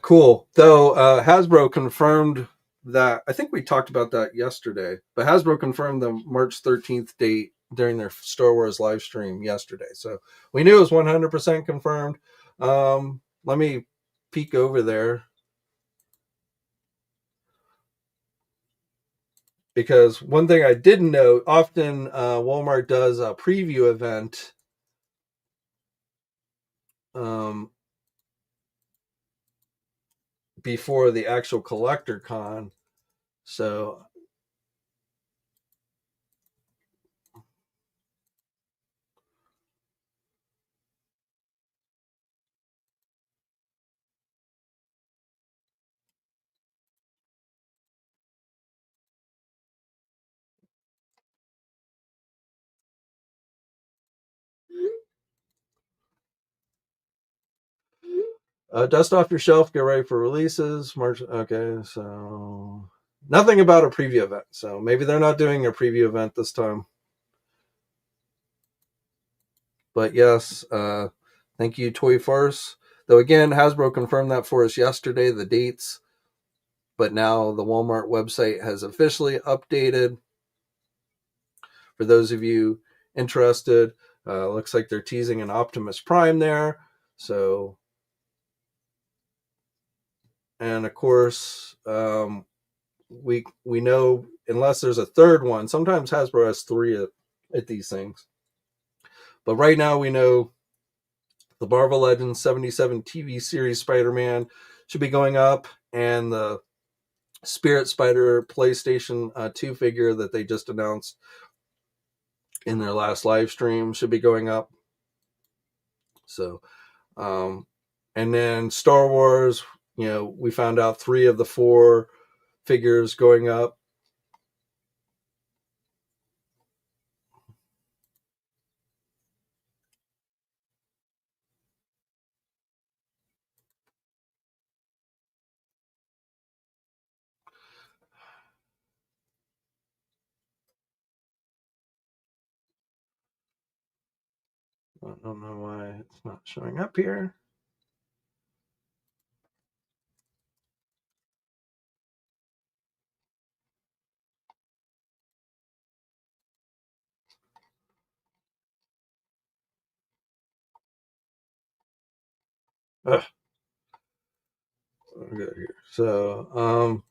Cool. Though Hasbro confirmed that, I think we talked about that yesterday, but Hasbro confirmed the March 13th date during their Star Wars live stream yesterday. So we knew it was 100% confirmed. Let me peek over there, because one thing I didn't know, often Walmart does a preview event before the actual collector con. So dust off your shelf, get ready for releases. March. Okay, so nothing about a preview event. So maybe they're not doing a preview event this time. But yes, thank you, Toy Farce. Though again, Hasbro confirmed that for us yesterday, the dates. But now the Walmart website has officially updated. For those of you interested, looks like they're teasing an Optimus Prime there. So, and of course, we know unless there's a third one. Sometimes Hasbro has three at these things. But right now we know the Marvel Legends 77 TV series Spider-Man should be going up, and the Spirit Spider PlayStation 2 figure that they just announced in their last live stream should be going up. So, and then Star Wars, we found out 3 of the 4 figures going up. I don't know why it's not showing up here. Ugh. Okay, here. So,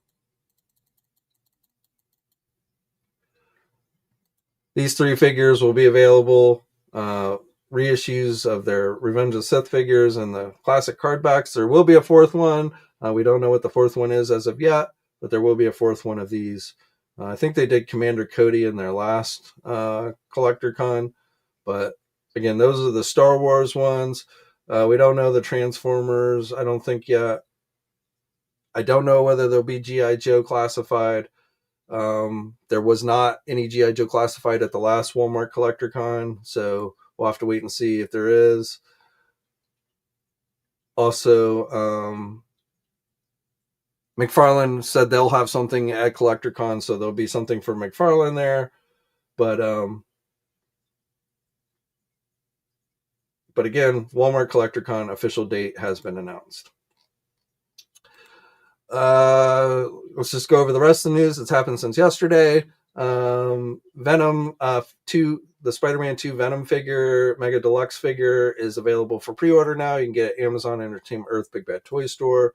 these 3 figures will be available. Reissues of their Revenge of the Sith figures and the classic card backs. There will be a 4th one. We don't know what the 4th one is as of yet, but there will be a 4th one of these. I think they did Commander Cody in their last Collector Con, but again, those are the Star Wars ones. We don't know the Transformers. I don't think yet. I don't know whether there'll be G.I. Joe classified. There was not any G.I. Joe classified at the last Walmart Collector Con, so we'll have to wait and see if there is. Also, McFarlane said they'll have something at Collector Con, so there'll be something for McFarlane there. But again, Walmart Collector Con official date has been announced. Let's just go over the rest of the news that's happened since yesterday. Venom 2, the Spider-Man 2 Venom figure, Mega Deluxe figure, is available for pre-order now. You can get it at Amazon Entertainment Earth Big Bad Toy Store.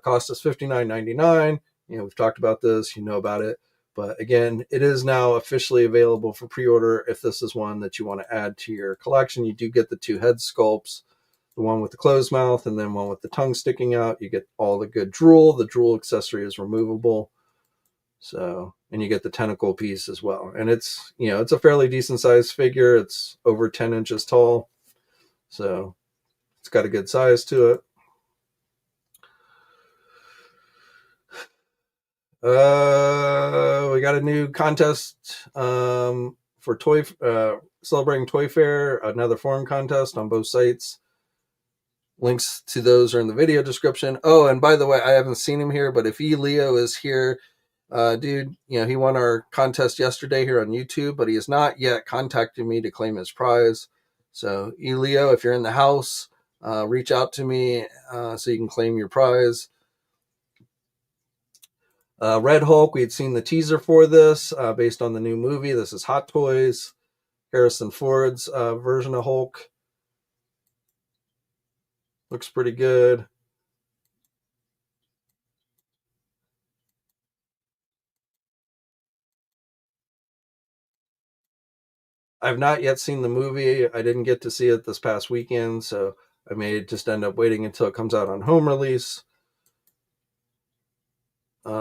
Cost us $59.99. We've talked about this, you know about it. But again, it is now officially available for pre-order. If this is one that you want to add to your collection, you do get the 2 head sculpts. The one with the closed mouth and then one with the tongue sticking out. You get all the good drool. The drool accessory is removable. So, and you get the tentacle piece as well. And it's, it's a fairly decent sized figure. It's over 10 inches tall. So it's got a good size to it. We got a new contest for celebrating Toy Fair, another forum contest on both sites. Links to those are in the video description. Oh, and by the way, I haven't seen him here, but if Leo is here, dude, he won our contest yesterday here on YouTube, but he has not yet contacted me to claim his prize. So, Leo, if you're in the house, reach out to me so you can claim your prize. Red Hulk, we had seen the teaser for this based on the new movie. This is Hot Toys, Harrison Ford's version of Hulk. Looks pretty good. I've not yet seen the movie. I didn't get to see it this past weekend, so I may just end up waiting until it comes out on home release.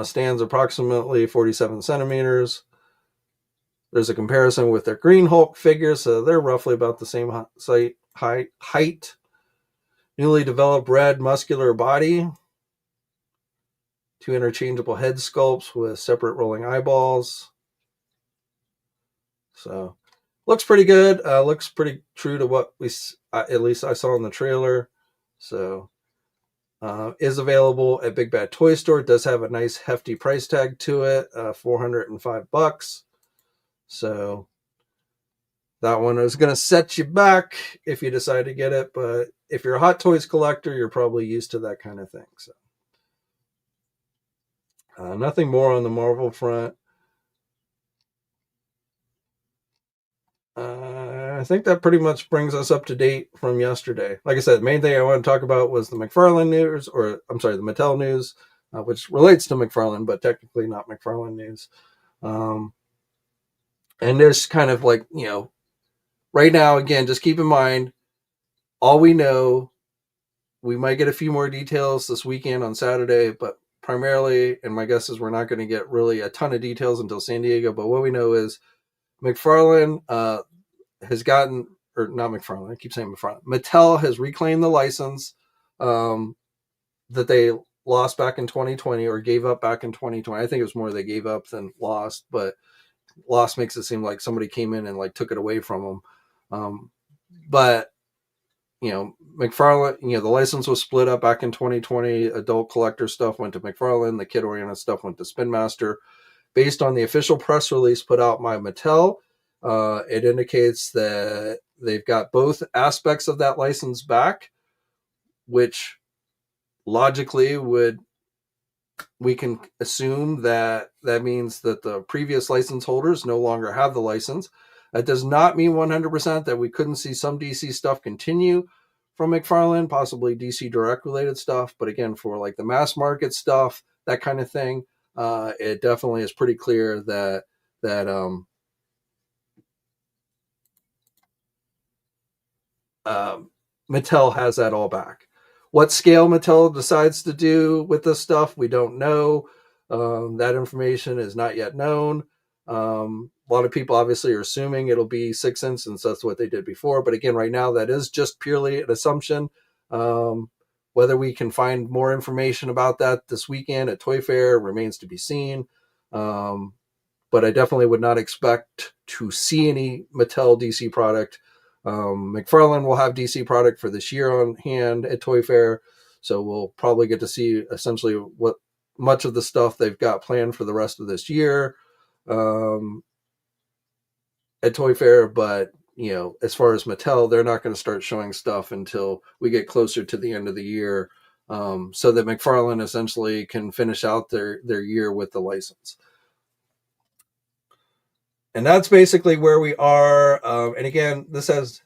Stands approximately 47 centimeters. There's a comparison with their Green Hulk figure, so they're roughly about the same height. Newly developed red muscular body. 2 interchangeable head sculpts with separate rolling eyeballs. So, looks pretty good. Looks pretty true to what at least I saw in the trailer. So, is available at Big Bad Toy Store. It does have a nice hefty price tag to it, $405. So, that one is going to set you back if you decide to get it. But if you're a Hot Toys collector, you're probably used to that kind of thing. So, nothing more on the Marvel front. I think that pretty much brings us up to date from yesterday. Like I said, the main thing I want to talk about was the McFarlane news, the Mattel news, which relates to McFarlane, but technically not McFarlane news. Um, and there's kind of like, right now, again, just keep in mind, all we know, we might get a few more details this weekend on Saturday, but primarily, and my guess is we're not going to get really a ton of details until San Diego. But what we know is McFarlane has gotten, or not McFarlane, I keep saying McFarlane, Mattel has reclaimed the license um, that they lost back in 2020 or gave up back in 2020. I think it was more they gave up than lost, but lost makes it seem like somebody came in and like took it away from them. But McFarlane, the license was split up back in 2020. Adult collector stuff went to McFarlane. The kid oriented stuff went to Spin Master. Based on the official press release put out by Mattel, it indicates that they've got both aspects of that license back, which logically we can assume that means that the previous license holders no longer have the license. That does not mean 100% that we couldn't see some DC stuff continue from McFarlane, possibly DC Direct related stuff. But again, for like the mass market stuff, that kind of thing, it definitely is pretty clear that Mattel has that all back. What scale Mattel decides to do with this stuff, we don't know. That information is not yet known. A lot of people obviously are assuming it'll be 6-inch since that's what they did before. But again, right now, that is just purely an assumption. Whether we can find more information about that this weekend at Toy Fair remains to be seen. But I definitely would not expect to see any Mattel DC product. McFarlane will have DC product for this year on hand at Toy Fair, so we'll probably get to see essentially what much of the stuff they've got planned for the rest of this year at Toy Fair. But as far as Mattel, they're not going to start showing stuff until we get closer to the end of the year, so that McFarlane essentially can finish out their year with the license. And that's basically where we are. And again, this has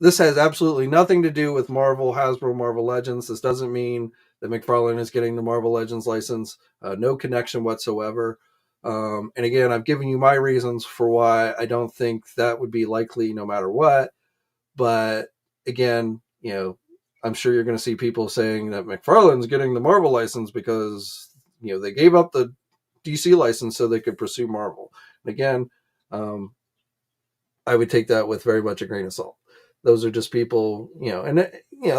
absolutely nothing to do with Marvel, Hasbro, Marvel Legends. This doesn't mean that McFarlane is getting the Marvel Legends license. No connection whatsoever. And again, I've given you my reasons for why I don't think that would be likely no matter what. But again, I'm sure you're going to see people saying that McFarlane's getting the Marvel license because, they gave up the DC license so they could pursue Marvel. And again, I would take that with very much a grain of salt. Those are just people, and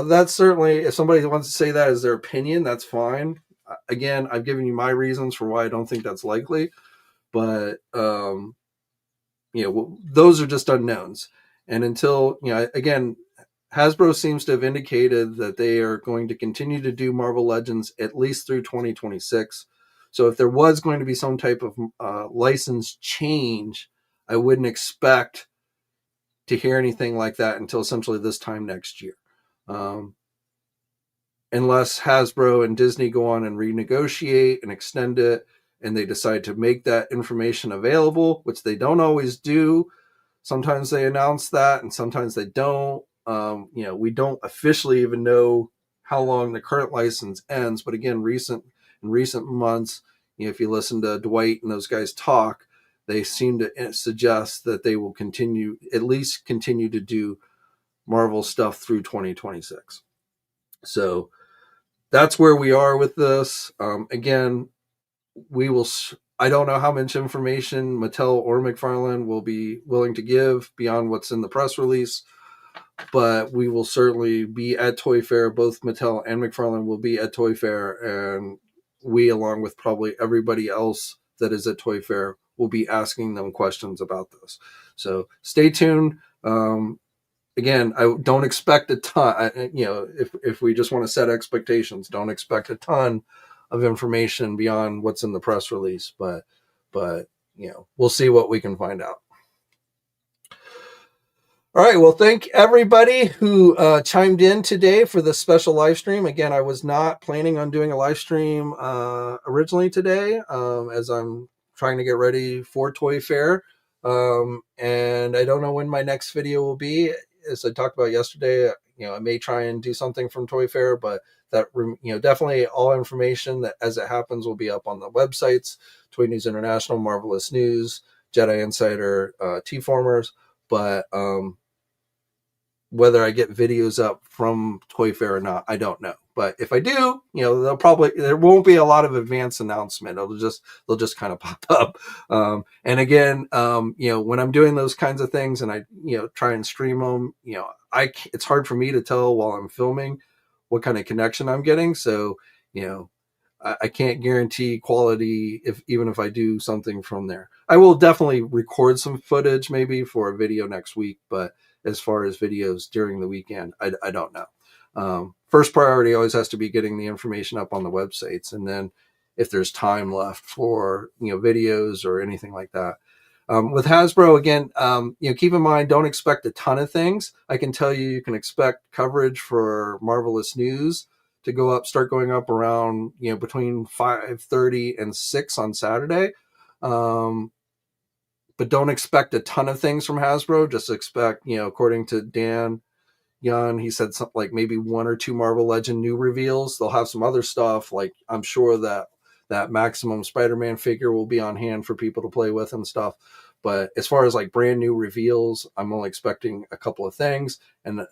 that's certainly, if somebody wants to say that as their opinion, that's fine. Again, I've given you my reasons for why I don't think that's likely, but those are just unknowns. And until, again, Hasbro seems to have indicated that they are going to continue to do Marvel Legends at least through 2026. So if there was going to be some type of license change, I wouldn't expect to hear anything like that until essentially this time next year. Unless Hasbro and Disney go on and renegotiate and extend it, and they decide to make that information available, which they don't always do. Sometimes they announce that and sometimes they don't. We don't officially even know how long the current license ends. But again, in recent months, if you listen to Dwight and those guys talk, they seem to suggest that they will at least continue to do Marvel stuff through 2026. So that's where we are with this. Again, I don't know how much information Mattel or McFarlane will be willing to give beyond what's in the press release, but we will certainly be at Toy Fair. Both Mattel and McFarlane will be at Toy Fair, and we, along with probably everybody else that is at Toy Fair, will be asking them questions about this. So stay tuned. Again, I don't expect a ton. If we just want to set expectations, don't expect a ton of information beyond what's in the press release. But we'll see what we can find out. All right. Well, thank everybody who chimed in today for this special live stream. Again, I was not planning on doing a live stream originally today, as I'm trying to get ready for Toy Fair. And I don't know when my next video will be. As I talked about yesterday, I may try and do something from Toy Fair, but that, definitely all information that as it happens will be up on the websites, Toy News International, Marvelous News, Jedi Insider, T-Formers. But whether I get videos up from Toy Fair or not, I don't know. But if I do, there won't be a lot of advance announcement. They'll just kind of pop up. And again, when I'm doing those kinds of things and I, try and stream them, it's hard for me to tell while I'm filming what kind of connection I'm getting. So, I can't guarantee quality even if I do something from there. I will definitely record some footage maybe for a video next week, but as far as videos during the weekend, I don't know. First priority always has to be getting the information up on the websites, and then if there's time left for videos or anything like that. With Hasbro, again, keep in mind, don't expect a ton of things. I can tell you can expect coverage for Marvelous News to start going up around, between 5:30 and 6 on Saturday. But don't expect a ton of things from Hasbro. Just expect, according to Dan Young, he said something like maybe 1 or 2 Marvel Legend new reveals. They'll have some other stuff. Like I'm sure that Maximum Spider-Man figure will be on hand for people to play with and stuff. But as far as like brand new reveals, I'm only expecting a couple of things, and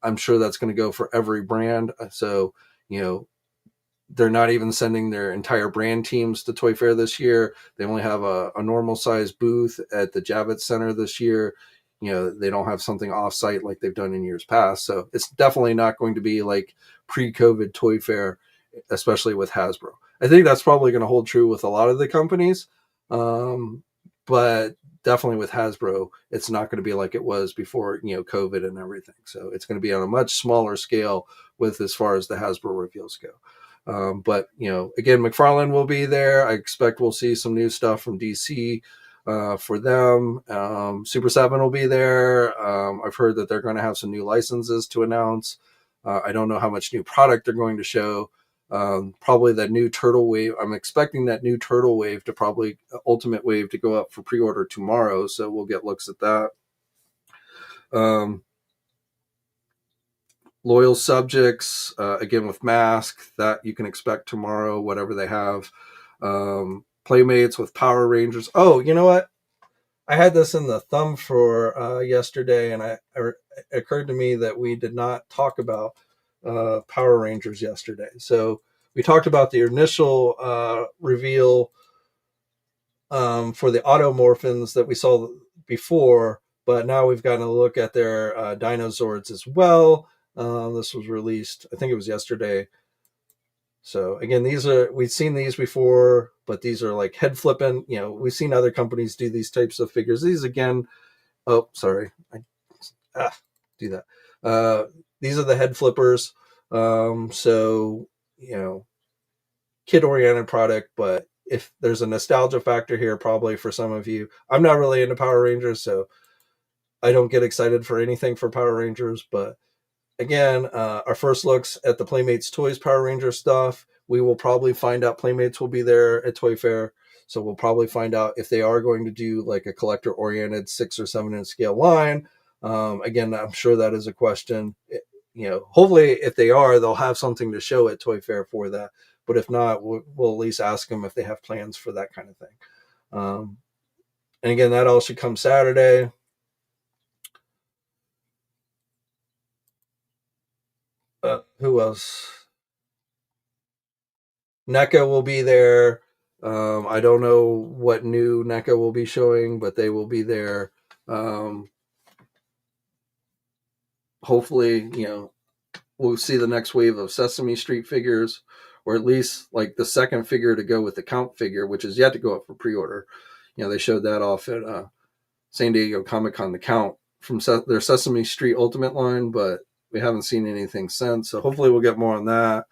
I'm sure that's going to go for every brand. So, they're not even sending their entire brand teams to Toy Fair this year. They only have a normal size booth at the Javits Center this year. They don't have something off-site like they've done in years past. So it's definitely not going to be like pre-COVID Toy Fair, especially with Hasbro. I think that's probably going to hold true with a lot of the companies. But definitely with Hasbro, it's not going to be like it was before, COVID and everything. So it's going to be on a much smaller scale with as far as the Hasbro reveals go. But again, McFarlane will be there. I expect we'll see some new stuff from DC for them. Super 7 will be there. I've heard that they're going to have some new licenses to announce. I don't know how much new product they're going to show. Probably that new Turtle Wave. I'm expecting that new Turtle Wave to probably Ultimate Wave to go up for pre-order tomorrow. So we'll get looks at that. Loyal subjects, again with M.A.S.K, that you can expect tomorrow, whatever they have. Playmates with Power Rangers. Oh, you know what? I had this in the thumb for yesterday, and it occurred to me that we did not talk about Power Rangers yesterday. So we talked about the initial reveal for the Automorphins that we saw before, but now we've gotten a look at their Dinozords as well. This was released, I think it was yesterday. So again, we've seen these before, but these are like head flipping. We've seen other companies do these types of figures. These again, oh, sorry, do that. These are the head flippers. So kid-oriented product, but if there's a nostalgia factor here, probably for some of you, I'm not really into Power Rangers, so I don't get excited for anything for Power Rangers, but again, our first looks at the Playmates Toys Power Ranger stuff. We will probably find out Playmates will be there at Toy Fair. So we'll probably find out if they are going to do like a collector-oriented 6 or 7 inch scale line. Again, I'm sure that is a question. Hopefully if they are, they'll have something to show at Toy Fair for that. But if not, we'll at least ask them if they have plans for that kind of thing. And again, that all should come Saturday. Who else? NECA will be there. I don't know what new NECA will be showing, but they will be there. Hopefully, we'll see the next wave of Sesame Street figures, or at least like the second figure to go with the Count figure, which is yet to go up for pre-order. They showed that off at San Diego Comic-Con, the Count from their Sesame Street Ultimate line, but we haven't seen anything since. So hopefully we'll get more on that.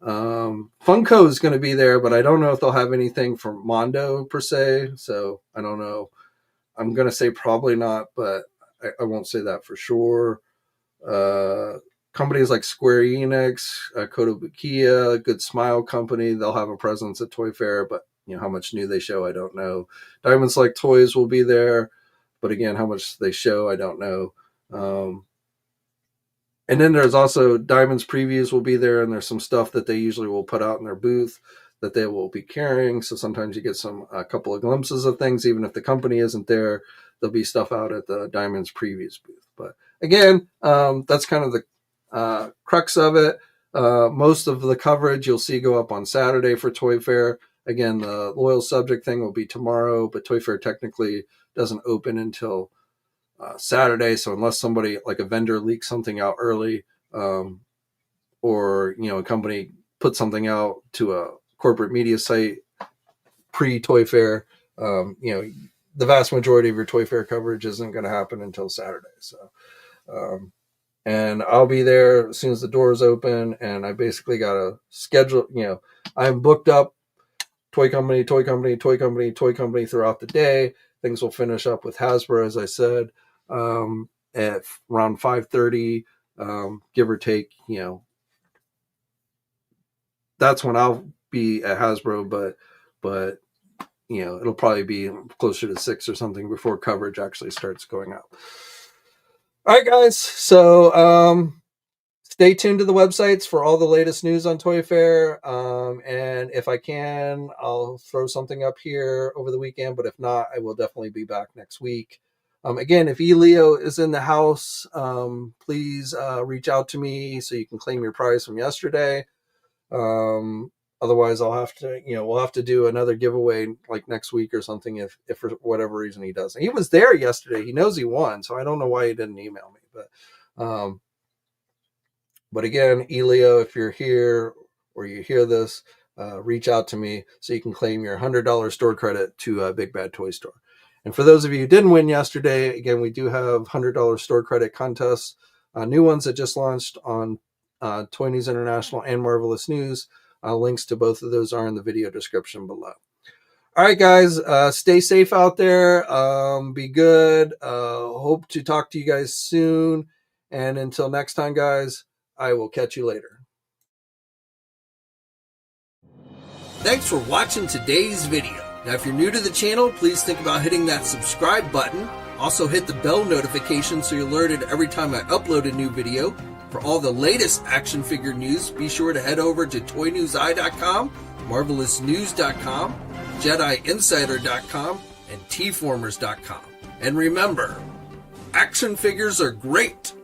Funko is going to be there, but I don't know if they'll have anything for Mondo per se. So I don't know. I'm going to say probably not, but I won't say that for sure. Companies like Square Enix, Kotobukiya, Good Smile Company, they'll have a presence at Toy Fair, but how much new they show, I don't know. Diamond Select Toys will be there, but again, how much they show, I don't know. And then there's also Diamond's previews will be there, and there's some stuff that they usually will put out in their booth that they will be carrying. So sometimes you get a couple of glimpses of things, even if the company isn't there. There'll be stuff out at the Diamond's previews booth. But again, that's kind of the crux of it. Most of the coverage you'll see go up on Saturday for Toy Fair. Again, the loyal subject thing will be tomorrow, but Toy Fair technically doesn't open until Saturday. So unless somebody like a vendor leaks something out early, or a company put something out to a corporate media site pre-Toy Fair, the vast majority of your Toy Fair coverage isn't going to happen until Saturday. So, and I'll be there as soon as the doors open, and I basically got a schedule. I'm booked up toy company throughout the day. Things will finish up with Hasbro, as I said, at around 5:30, give or take. That's when I'll be at Hasbro, but it'll probably be closer to 6 or something before coverage actually starts going out. All right, guys. So stay tuned to the websites for all the latest news on Toy Fair. And if I can, I'll throw something up here over the weekend. But if not, I will definitely be back next week. Again, if Elio is in the house, please reach out to me so you can claim your prize from yesterday. Otherwise, I'll have to, we'll have to do another giveaway like next week or something if for whatever reason he doesn't. He was there yesterday. He knows he won, so I don't know why he didn't email me. But again, Elio, if you're here or you hear this, reach out to me so you can claim your $100 store credit to Big Bad Toy Store. And for those of you who didn't win yesterday, again, we do have $100 store credit contests, new ones that just launched on Toy News International and Marvelous News. Links to both of those are in the video description below. All right, guys, stay safe out there. Be good. Hope to talk to you guys soon. And until next time, guys, I will catch you later. Thanks for watching today's video. Now, if you're new to the channel, please think about hitting that subscribe button. Also hit the bell notification so you're alerted every time I upload a new video. For all the latest action figure news, be sure to head over to toynewseye.com, marvelousnews.com, JediInsider.com, and tformers.com. And remember, action figures are great,